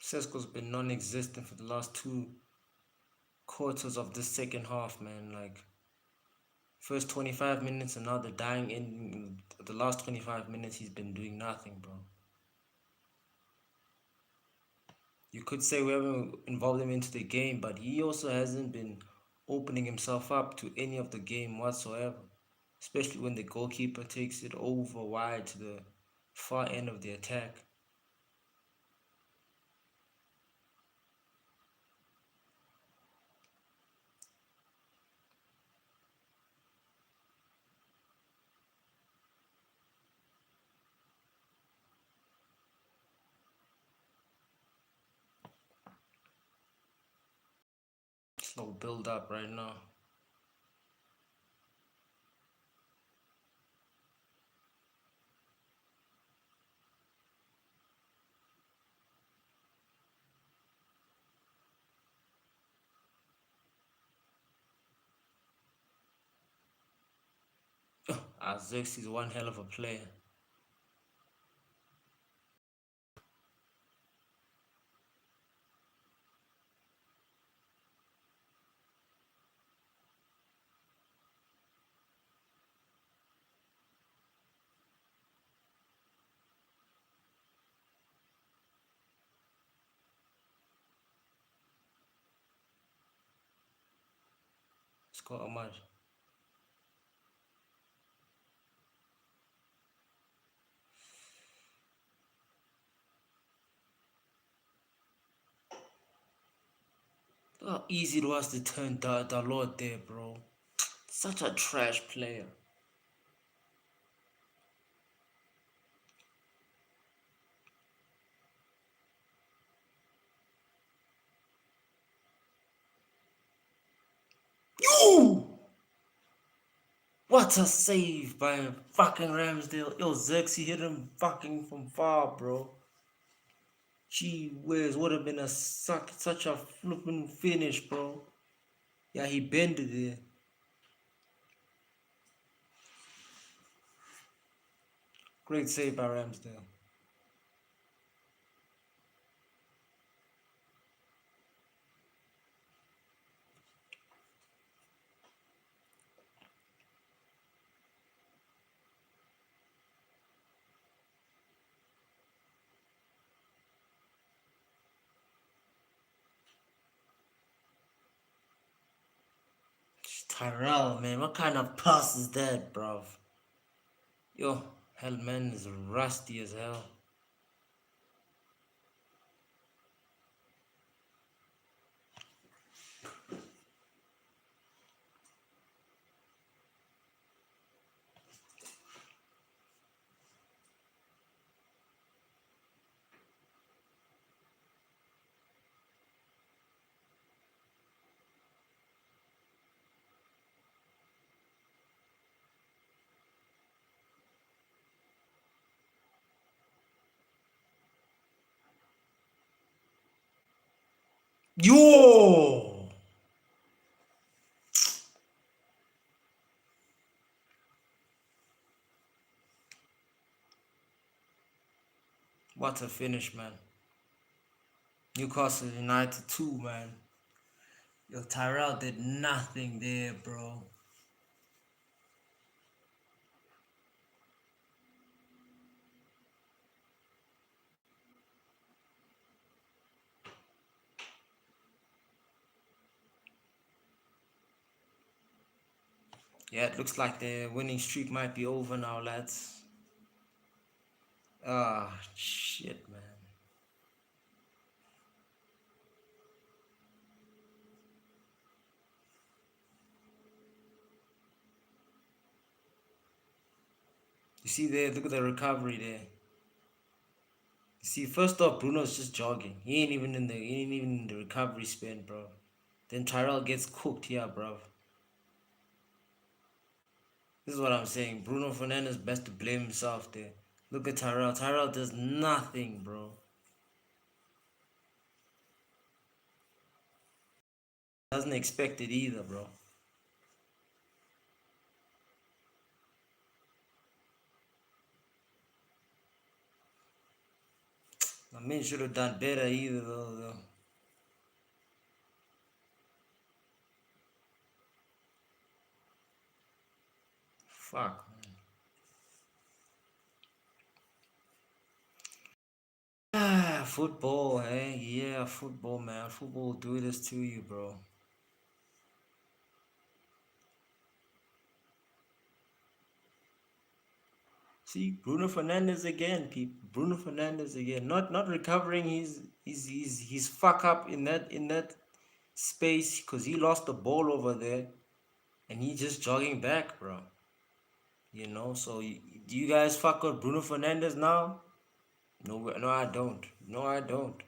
Sesko's been non-existent for the last 2 quarters of this second half, man. Like, first 25 minutes and now the dying in the last 25 minutes, he's been doing nothing, bro. You could say we haven't involved him into the game, but he also hasn't been opening himself up to any of the game whatsoever. Especially when the goalkeeper takes it over wide to the far end of the attack. Slow build up right now. Azex is one hell of a player. Score how much? Look how easy it was to turn the Lord there, bro. Such a trash player. You! What a save by fucking Ramsdale. Yo, Xerxes hit him fucking from far, bro. Gee whiz, would have been such a flipping finish, bro. Yeah, he bended it. Great save by Ramsdale. Tyrell, man, what kind of pass is that, bro? Yo, hell, man, is rusty as hell. Yo! What a finish, man. Newcastle United 2, man. Yo, Tyrell did nothing there, bro. Yeah, it looks like the winning streak might be over now, lads. Ah, shit, man. You see there, look at the recovery there. You see, first off, Bruno's just jogging. He ain't even in the recovery spin, bro. Then Tyrell gets cooked here, bro. This is what I'm saying. Bruno Fernandes best to blame himself there. Look at Tyrell. Tyrell does nothing, bro. Doesn't expect it either, bro. I mean, should have done better either, though. Fuck, man. Ah, football, hey? Yeah, football, man. Football will do this to you, bro. See, Bruno Fernandes again, people. Bruno Fernandes again. Not recovering his fuck up in that space because he lost the ball over there and he just jogging back, bro. So do you guys fuck with Bruno Fernandes now? No, no, I don't. No, I don't.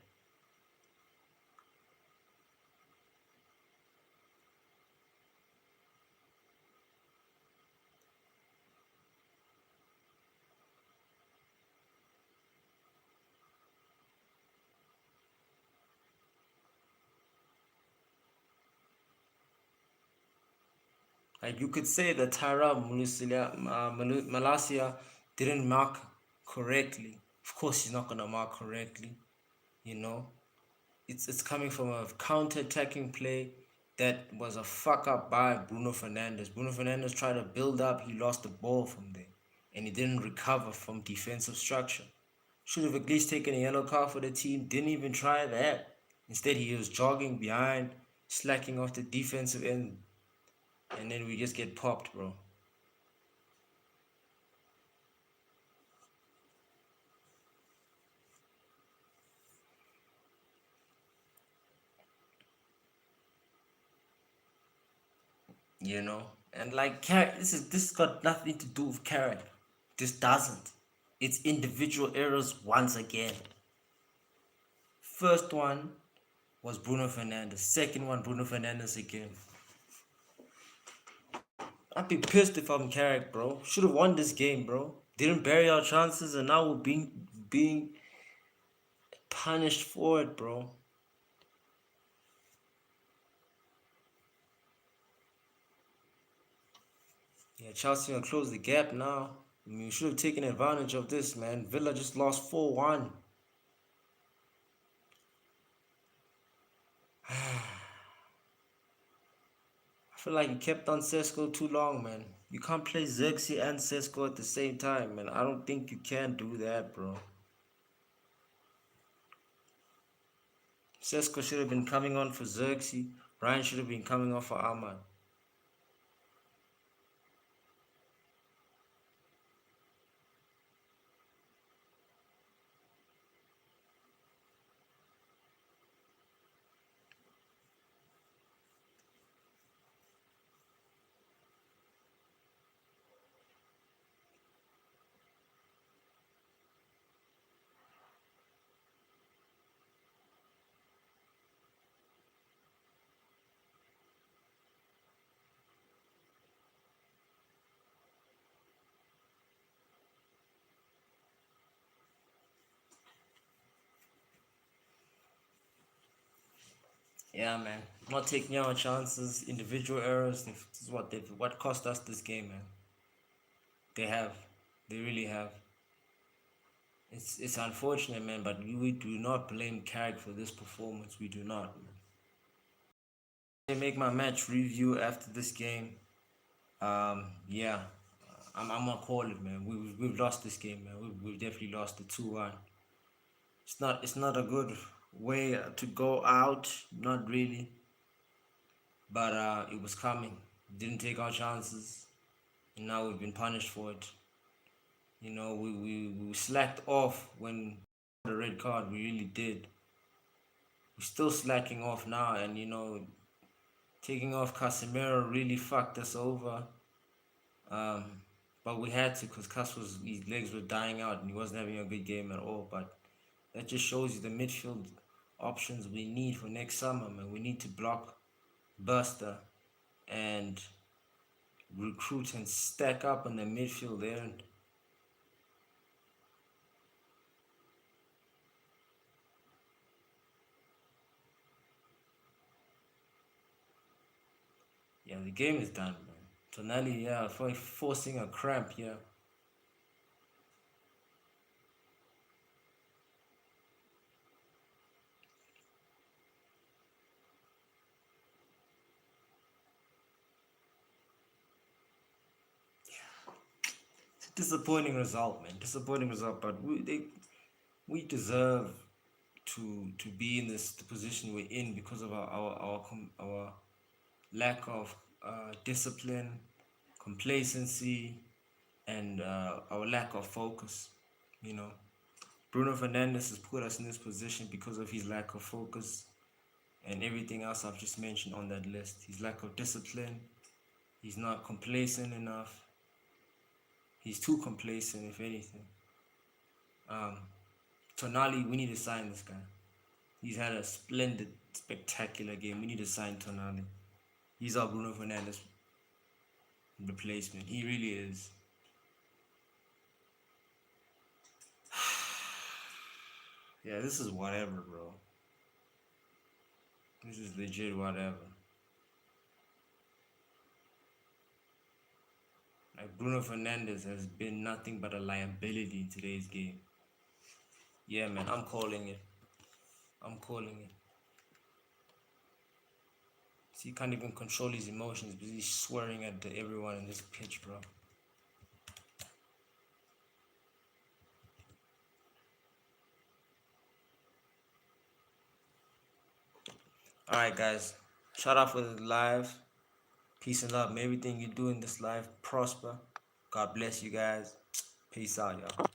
Like you could say that Malasia didn't mark correctly. Of course, he's not gonna mark correctly. You know, it's coming from a counter-attacking play that was a fuck up by Bruno Fernandes. Bruno Fernandes tried to build up, he lost the ball from there, and he didn't recover from defensive structure. Should have at least taken a yellow card for the team. Didn't even try that. Instead, he was jogging behind, slacking off the defensive end. and then we just get popped, bro. You know, and like this got nothing to do with character. This doesn't. It's individual errors once again. First one was Bruno Fernandes. Second one, Bruno Fernandes again. I'd be pissed if I'm Carrick, bro. Should have won this game, bro. Didn't bury our chances, and now we're being punished for it, bro. Yeah, Chelsea gonna close the gap now. I mean, we should have taken advantage of this, man. Villa just lost 4-1. I feel like you kept on Sesko too long, man. You can't play Xerxes and Sesko at the same time, man. I don't think you can do that, bro. Sesko should have been coming on for Xerxes. Ryan should have been coming on for Ahmad. Yeah, man. Not taking our chances, individual errors. This is what cost us this game, man. They have, they really have. It's unfortunate, man. But we do not blame Carrick for this performance. We do not, man. I make my match review after this game. Yeah, I'm gonna call it, man. We've lost this game, man. We've definitely lost the 2-1. It's not a good way to go out. Not really, but it was coming. Didn't take our chances, and now we've been punished for it. You know, we slacked off when the red card. We really did. We're still slacking off now, and you know, taking off Casemiro really fucked us over. Um, but we had to because his legs were dying out and he wasn't having a good game at all. But that just shows you the midfield options we need for next summer, man. We need to block Buster and recruit and stack up in the midfield there. And yeah, the game is done, man. Tonali, yeah, forcing a cramp, yeah. Disappointing result, man. Disappointing result, but we deserve to be in this the position we're in because of our lack of discipline, complacency, and our lack of focus. You know, Bruno Fernandes has put us in this position because of his lack of focus and everything else I've just mentioned on that list. His lack of discipline. He's not complacent enough. He's too complacent, if anything. Um, Tonali, we need to sign this guy. He's had a splendid, spectacular game. We need to sign Tonali. He's our Bruno Fernandes replacement. He really is. Yeah, this is whatever, bro. This is legit whatever. Like Bruno Fernandes has been nothing but a liability in today's game. Yeah, man, I'm calling it. I'm calling it. See, he can't even control his emotions because he's swearing at everyone in this pitch, bro. All right, guys. Shout out for the live. Peace and love. May everything you do in this life prosper. God bless you guys. Peace out, y'all.